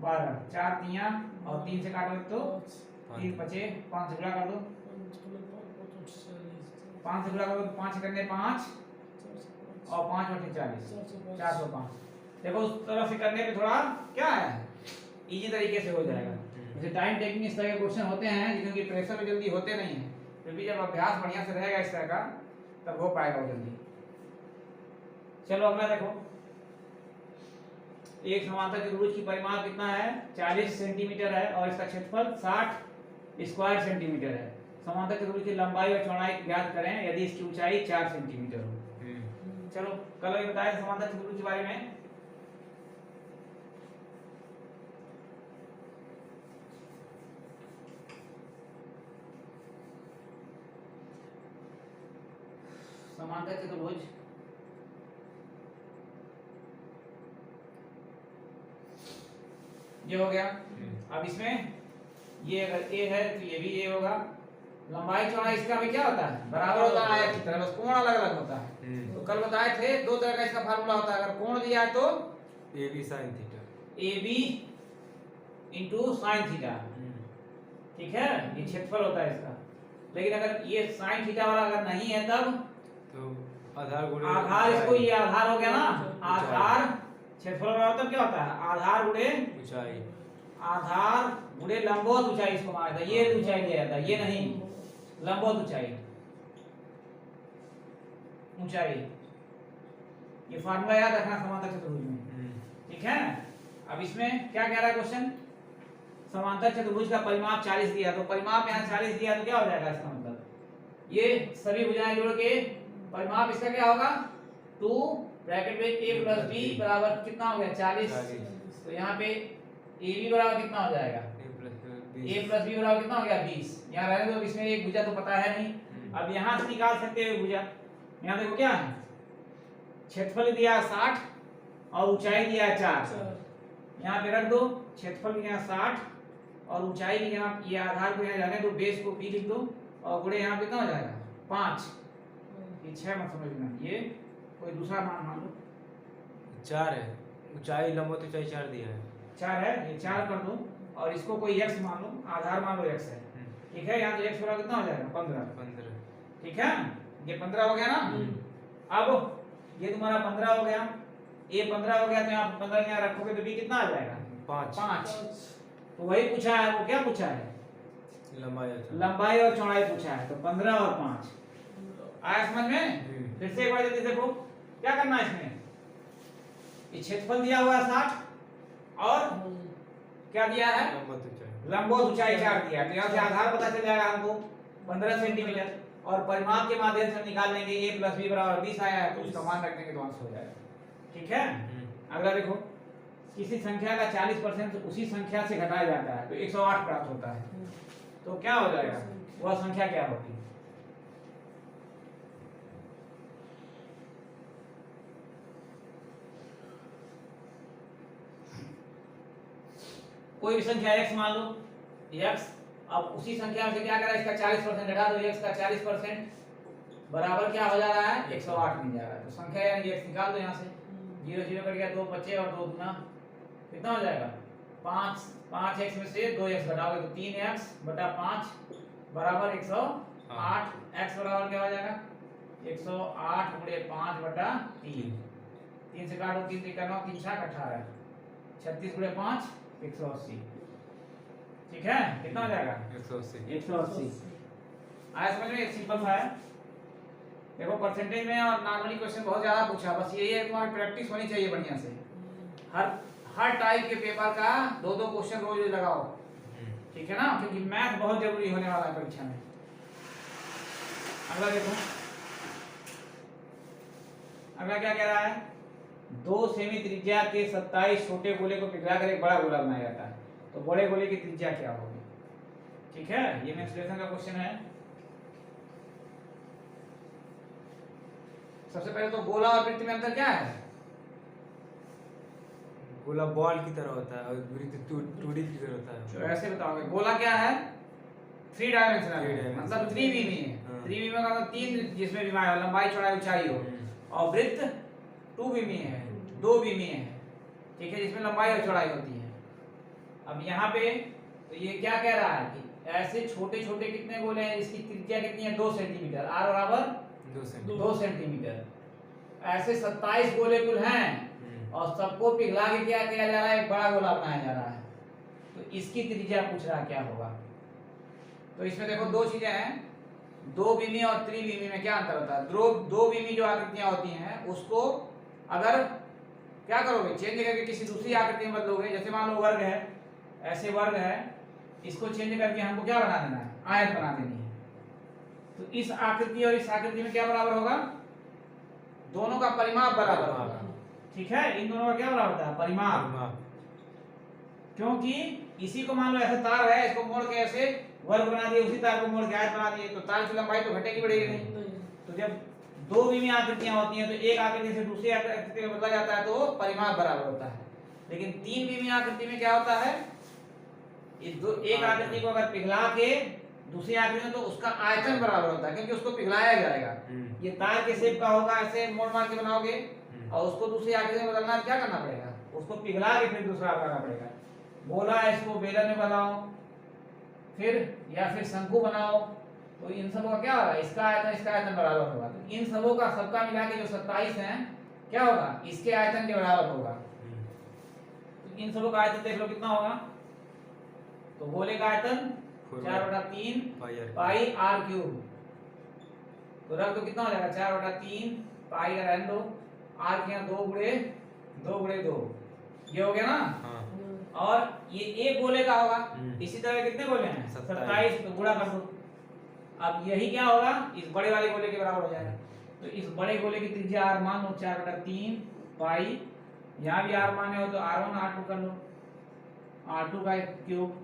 12, 4 तिया और 3 से काटो तो 3 बचे, 5 से गुणा कर दो, 5 से गुणा करो तो 5 करने 5 और 5 बटे 40 405। देखो उस तरह से करने पे थोड़ा क्या है, इजी तरीके से हो जाएगा। जैसे टाइम टेकिंग इस तरह के क्वेश्चन होते हैं क्योंकि प्रेशर में जल्दी होते नहीं हैं, फिर भी जब अभ्यास बढ़िया से रहेगा इस तरह का तब हो पाएगा वो जल्दी। चलो अगला देखो, एक समांतर त्रिभुज की परिमाप कितना है? 40 सेंटीमीटर है और इसका क्षेत्रफल 60 स्क्वायर सेंटीमीटर है। समांतर त्रिभुज की लंबाई और चौड़ाई ज्ञात करें यदि इसकी ऊंचाई 4 सेंटीमीटर हो। चलो कल ये बताया समांतर त्रिभुज के बारे में। समांतर चतुर्भुज ये हो गया। अब इसमें ये अगर a है तो ये भी a होगा। लंबाई चौड़ाई इसका भी क्या होता है? बराबर होता है, आयत की तरह, बस कोण अलग अलग होता है। तो कल बताए थे दो तरह का इसका फार्मूला होता है, अगर कोण दिया है तो A B sine theta. A B into sine theta, ठीक है, ये क्षेत्रफल होता है इसका। लेकिन अगर ये साइन थीटा वाला अगर नहीं है तब तो आधार गुणे आधार, इसको ये आधार हो गया ना, आधार क्षेत्रफल वाला मतलब क्या होता है, आधार गुणे ऊंचाई, आधार गुणे लंबवत ऊंचाई, इसको माना था, ये ऊंचाई दिया जाता है, ये नहीं, लंबवत ऊंचाई, ऊंचाई। ये फार्मूला याद रखना समांतर चतुर्भुज में, ठीक है। अब इसमें क्या कह रहा है क्वेश्चन, समांतर चतुर्भुज का परिमाप 40 दिया, तो परिमाप यहाँ 40 दिया तो क्या हो जाएगा इसका मतलब, ये सभी भुजाएं जोड़ के परिमाप इसका क्या होगा, 2 ब्रैकेट में a प्लस b बराबर कितना हो गया 40। तो यहाँ पे ab बराबर कितना हो जाएगा, a प्लस b बराबर कितना हो गया 20। यहाँ रहने दो, इसमें एक भुजा तो पता है नहीं, अब यहाँ से निकाल सकते हो भुजा। यहाँ देखो क्या है, क्षेत्रफल दिया 60 और ऊंचाई दिया 4, यहाँ पे रख दो, क्षेत्रफल यहाँ 60 और ऊंचाई यहाँ, ये आधार को यहाँ जाने दो, बेस को b लिख दो और गुणे यहाँ पे कितना हो जाएगा 5, ये 6 मत समझना, ये कोई दूसरा मान मान लो 4 है, ऊंचाई लंबवत ऊंचाई 4 दिया है, 4 है, ये 4 कर दो और इसको कोई x मान लो, आधार मान लो x है, ठीक है। यहाँ तो x बराबर कितना हो जाएगा 15, ठीक है, ये 15 हो गया ना। अब ये तुम्हारा 15 हो गया, ये 15 हो गया, तो यहाँ 15 यहाँ रखोगे तो b कितना आ जाएगा 5। तो वही पूछा है, वो क्या पूछा है, लंबाई और चौड़ाई पूछा है, तो 15 और 5 आया समझ में। फिर से एक बार जल्दी देखो क्या करना है इसमें, ये क्षेत्रफल दिया हुआ है 60 और क्या दिया है, लंबवत ऊंचाई 4 दिया, तो यहाँ से आधार पता चल जाएगा हमको 15 सेंटीमीटर, और परिमाप के माध्यम से निकाल लेंगे a प्लस b बराबर 20 आया है, तो उसका मान रख देंगे तो आंसर हो जाएगा, ठीक है। अगला देखो, किसी संख्या का 40% उसी संख्या से घटाया जाता है तो 108 प्राप्त होता है, तो क्या हो जाएगा, वह संख्या क्या होगी, कोई भी संख्या x मान लो x, अब उसी संख्या में से क्या करा, इसका 40% घटा दो, x का 40% बराबर क्या हो जा रहा है 108 मिल जा रहा है, तो संख्या यानी x निकाल दो यहाँ से, 0 0 कट गया, 2 बचे और 2 दूना कितना हो जाएगा 5x में से 2x घटाओगे तो 3x बटा 5 बराबर 108, x बराबर क्या हो जाएगा 108 गुणे 5 बटा 3, 3 से काटो 3 3 9 3 6 18, 36 गुणे 5 180, ठीक है, कितना हो जाएगा 180। आया समझ में, एक सिंपल सा है। देखो परसेंटेज में और नॉर्मली क्वेश्चन बहुत ज्यादा पूछा, बस यही है तुम्हारी प्रैक्टिस होनी चाहिए बढ़िया से, हर टाइप के पेपर का 2-2 क्वेश्चन रोज लगाओ, ठीक है ना, क्योंकि मैथ बहुत जरूरी होने वाला है परीक्षा में। अगला देखो, अगला क्या कह रहा है, 2 सेमी त्रिज्या के 27 छोटे गोले को पिघलाकर एक बड़ा गोला बनाया जाता है, तो बड़े गोले की त्रिज्या क्या होगी, ठीक है, ये मेंसुरेशन का क्वेश्चन है। सबसे पहले तो गोला और वृत्त में अंतर क्या है, गोला बॉल की तरह होता है और वृत्त 2D की तरह होता है। तो ऐसे बताओगे, गोला क्या है 3 डायमेंशनल, मतलब त्रिविमी है, त्रिविमी का मतलब 3 जिसमें विमा है, लंबाई चौड़ाई ऊंचाई हो, और वृत्त 2 विमी है, 2 विमी है, ठीक है, जिसमें लंबाई और चौड़ाई होती है। अब यहाँ पे तो ये क्या कह रहा है कि ऐसे छोटे छोटे कितने गोले हैं, इसकी त्रिज्या कितनी है 2 सेंटीमीटर, r बराबर 2 सेंटीमीटर, ऐसे 27 गोले कुल हैं और सबको पिघला के क्या किया जा रहा है, एक बड़ा गोला बनाया जा रहा है, तो इसकी त्रिज्या पूछ रहा क्या होगा। तो इसमें देखो 2 चीजें हैं, 2 विमी और त्रिविमी में क्या अंतर होता है, 2 विमी जो आकृतियां होती हैं उसको अगर क्या करोगे, चेंज करके किसी दूसरी आकृति में बदलोगे, जैसे मान लो वर्ग है, ऐसे वर्ग है, इसको चेंज करके हमको क्या बना देना है, आयत बना देनी है, तो इस आकृति और इस आकृति में क्या बराबर होगा, दोनों का परिमाप बराबर होगा, ठीक है, इन दोनों का क्या बराबर होता है, परिमाप, क्योंकि इसी को मान लो ऐसे तार है, इसको मोड़ के ऐसे वर्ग बना दिए, उसी तार को मोड़ के आयत बना दिए, तो तार की लंबाई तो घटेगी बढ़ेगी नहीं, तो जब 2 विमी आकृतियां होती हैं तो एक आकृति से दूसरी आकृति में बदला जाता है तो परिमाप बराबर होता है। लेकिन 3 विमी आकृति में क्या होता है, इस एक आकृति को अगर पिघला के दूसरी आकृति में तो उसका आयतन बराबर होता है, क्योंकि उसको पिघलाया जाएगा। ये तार के शेप का होगा, ऐसे मोड़ मार के बनाओगे, और उसको दूसरी आकृति में बदलना, क्या करना पड़ेगा, उसको पिघला के फिर दूसरा बनाना पड़ेगा। गोला है, इसको बेलन में बनाओ, फिर या फिर शंकु बनाओ, तो इन सबों का क्या होगा, इसका आयतन बराबर होगा। तो इन सबों का सबका मिला के जो 27 है, क्या होगा, इसके आयतन के बराबर होगा। तो इन सबों का आयतन देख लो कितना होगा, तो गोले का आयतन 4/3 पाई r क्यूब, तो रख दो कितना हो जाएगा, 4/3 पाई का रहने दो, r के यहाँ 2 गुणे 2, ये हो गया ना। और ये एक गोले का होगा, इसी तरह कितने गोले हैं, 27, तो गुणा कर दो। अब यही क्या होगा, इस बड़े वाले गोले के बराबर हो जाएगा। तो इस बड़े गोले की त्रिज्या r मान लो 4/3 पाई, यहाँ भी r माने हो तो r1 r2 कर लो, r2 का क्यूब।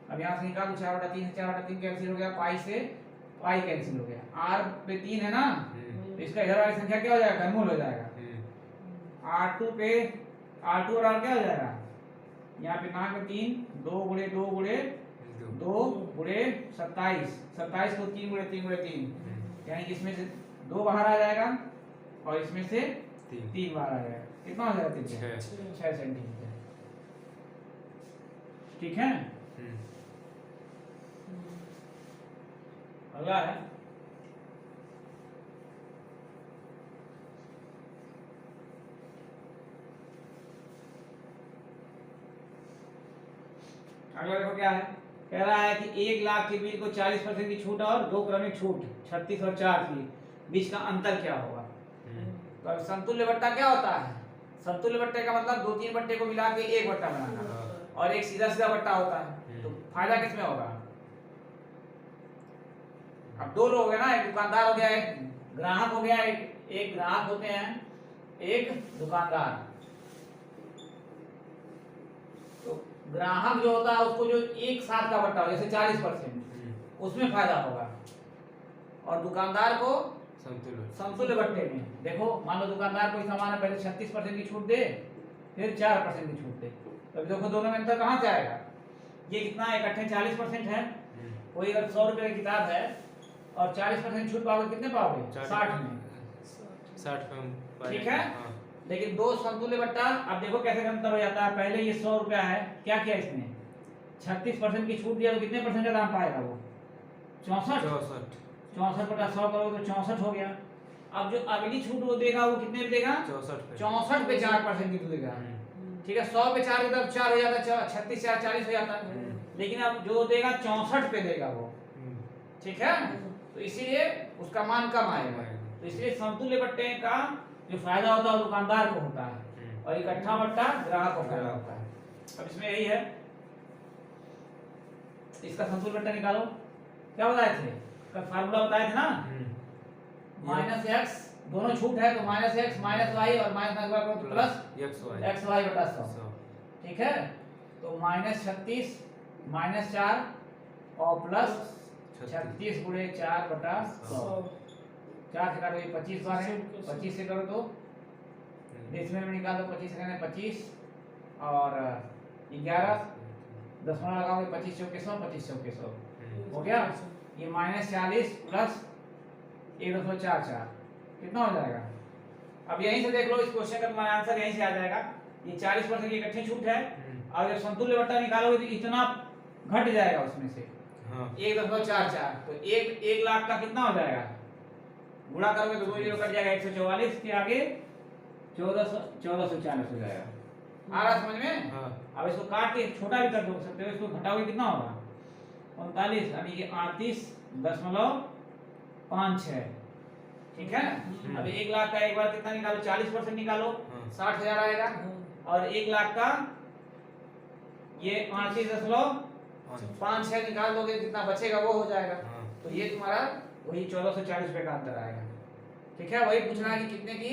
अब यहाँ से निकालो 4/3 से 4/3 कैंसिल हो गया, पाई से पाई कैंसिल हो गया, r पे 3 है ना, तो इसका इधर वाली संख्या क्या हो जाएगा, घनमूल हो जाएगा। r2 पे r2 और r क्या हो जाएगा, यहाँ पे 9 पे 3, 2 गुणे 2 गुणे 2 गुणे 27, 27 को 3 गुणे 3 गुणे 3, यानी कि इसमें से 2 बाहर आ जाएगा और इसमें से 3 बाहर आ जाएगा। कितना हो जाएगा, 6 सेंटीमीटर। ठीक है। अगला है अगला, देखो क्या है, कह रहा है कि 1 लाख के बिल को 40% की छूट और 2 क्रमिक छूट 36 और 4 की बीच का अंतर क्या होगा। तो अब समतुल्य बट्टा क्या होता है, समतुल्य बट्टे का मतलब 2-3 बट्टे को मिला के एक बट्टा बनाना, और एक सीधा सीधा बट्टा होता है। तो फायदा किसमें होगा, अब 2 लोग है ना, एक दुकानदार हो गया, एक ग्राहक हो गया, एक ग्राहक होते हैं, एक दुकानदार। तो ग्राहक जो होता है उसको जो एक साथ का बट्टा हो, जैसे 40%, उसमें फायदा होगा, और दुकानदार को समतुल्य बट्टे में। देखो मान लो दुकानदार कोई सामान है, पहले 36% की छूट दे, फिर 4% की छूट दे, तो देखो दोनों में अंतर कहाँ से आएगा, ये कितना इकट्ठे 40% है। कोई अगर 100 रुपए की किताब है और 40% छूट पाओगे, कितने पाओगे, 60 में। 60 ठीक है। लेकिन 2 समतुल्य बट्टा, अब देखो कैसे अंतर हो जाता है। पहले ये 100 रुपया है, क्या किया इसने, 36% की छूट दिया, तो कितने परसेंट का दाम पाएगा वो, 64 64/100 करोगे तो 64 हो गया। अब जो अगली छूट वो देगा, वो कितने पे देगा, 64 पे 4% की देगा। ठीक है, 100 पे 4 देता तो 4 हो जाता, 36 4 40 हो जाता। लेकिन अब जो देगा 64 पे देगा वो। ठीक है, तो इसीलिए उसका मान कम आएगा। तो इसलिए समतुल्य बट्टे का जो फायदा होता है वो दुकानदार को होता है, और इकट्ठा बट्टा ग्राहक को फायदा होता है। अब इसमें यही है, इसका समतुल्य बट्टा निकालो। क्या बताए थे, कल फार्मूला बताए थे ना, -x, दोनों छूट है तो -x -y और -y प्लस xy बटा 100। ठीक है, तो -36 -4 और प्लस 36 गुणे 4 बटा 100। 4 से काटो, ये 25 बार है, 25 से करो तो डेसिमल में निकालो, 25 से 25 और 11 दशमलव लगाओगे, 25 चौके 100, 25 चौके 100 हो गया। ये -40 प्लस 1/244 कितना हो जाएगा। अब यहीं से देख लो, इस क्वेश्चन का तुम्हारा आंसर यहीं से आ जाएगा। ये 40% की इकट्ठी छूट है, और जब समतुल्य बट्टा निकालोगे तो इतना घट जाएगा उसमें से, 1/44। तो 1 लाख का कितना हो जाएगा, गुणा करोगे तो 2 जीरो कट जाएगा, 144 के आगे 1440 हो जाएगा। आ रहा समझ में। अब इसको काट के छोटा भी कर दो सकते हो, इसको घटाओगे कितना होगा, 39, यानी कि 38.56। ठीक है। अब 1 लाख का एक बार कितना निकालो, 40% निकालो, 60,000 आएगा, और 1 लाख का ये 38.56 निकाल दोगे, जितना बचेगा वो हो जाएगा। तो ये तुम्हारा वही 1440 रुपए का अंतर आएगा। ठीक है, वही पूछना है कि कितने की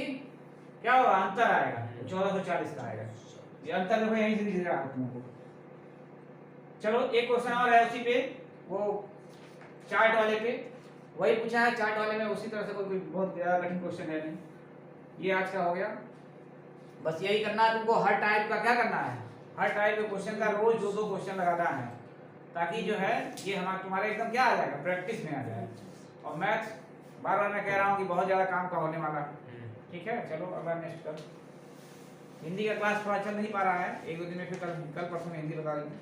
क्या होगा अंतर आएगा, 1440 का आएगा। ये अंतर देखो यहीं से दिख रहा है तुमको। चलो एक क्वेश्चन और है उसी पे, वो चार्ट वाले पे वही पूछा है। चार्ट वाले में उसी तरह से कोई बहुत ज्यादा कठिन क्वेश्चन है नहीं। ये आज का हो गया। बस यही करना है तुमको, हर टाइप का क्या करना है, हर टाइप के क्वेश्चन का रोज 2-2 क्वेश्चन लगाना है, ताकि जो है ये हमारा तुम्हारे एकदम क्या आ जाएगा, प्रैक्टिस में आ जाएगा। और मैथ्स बार बार मैं कह रहा हूँ कि बहुत ज़्यादा काम का होने वाला है। ठीक है, चलो अगला नेक्स्ट कर। हिंदी का क्लास थोड़ा चल नहीं पा रहा है, एक दो दिन में फिर कल परसों में हिंदी बता देंगे।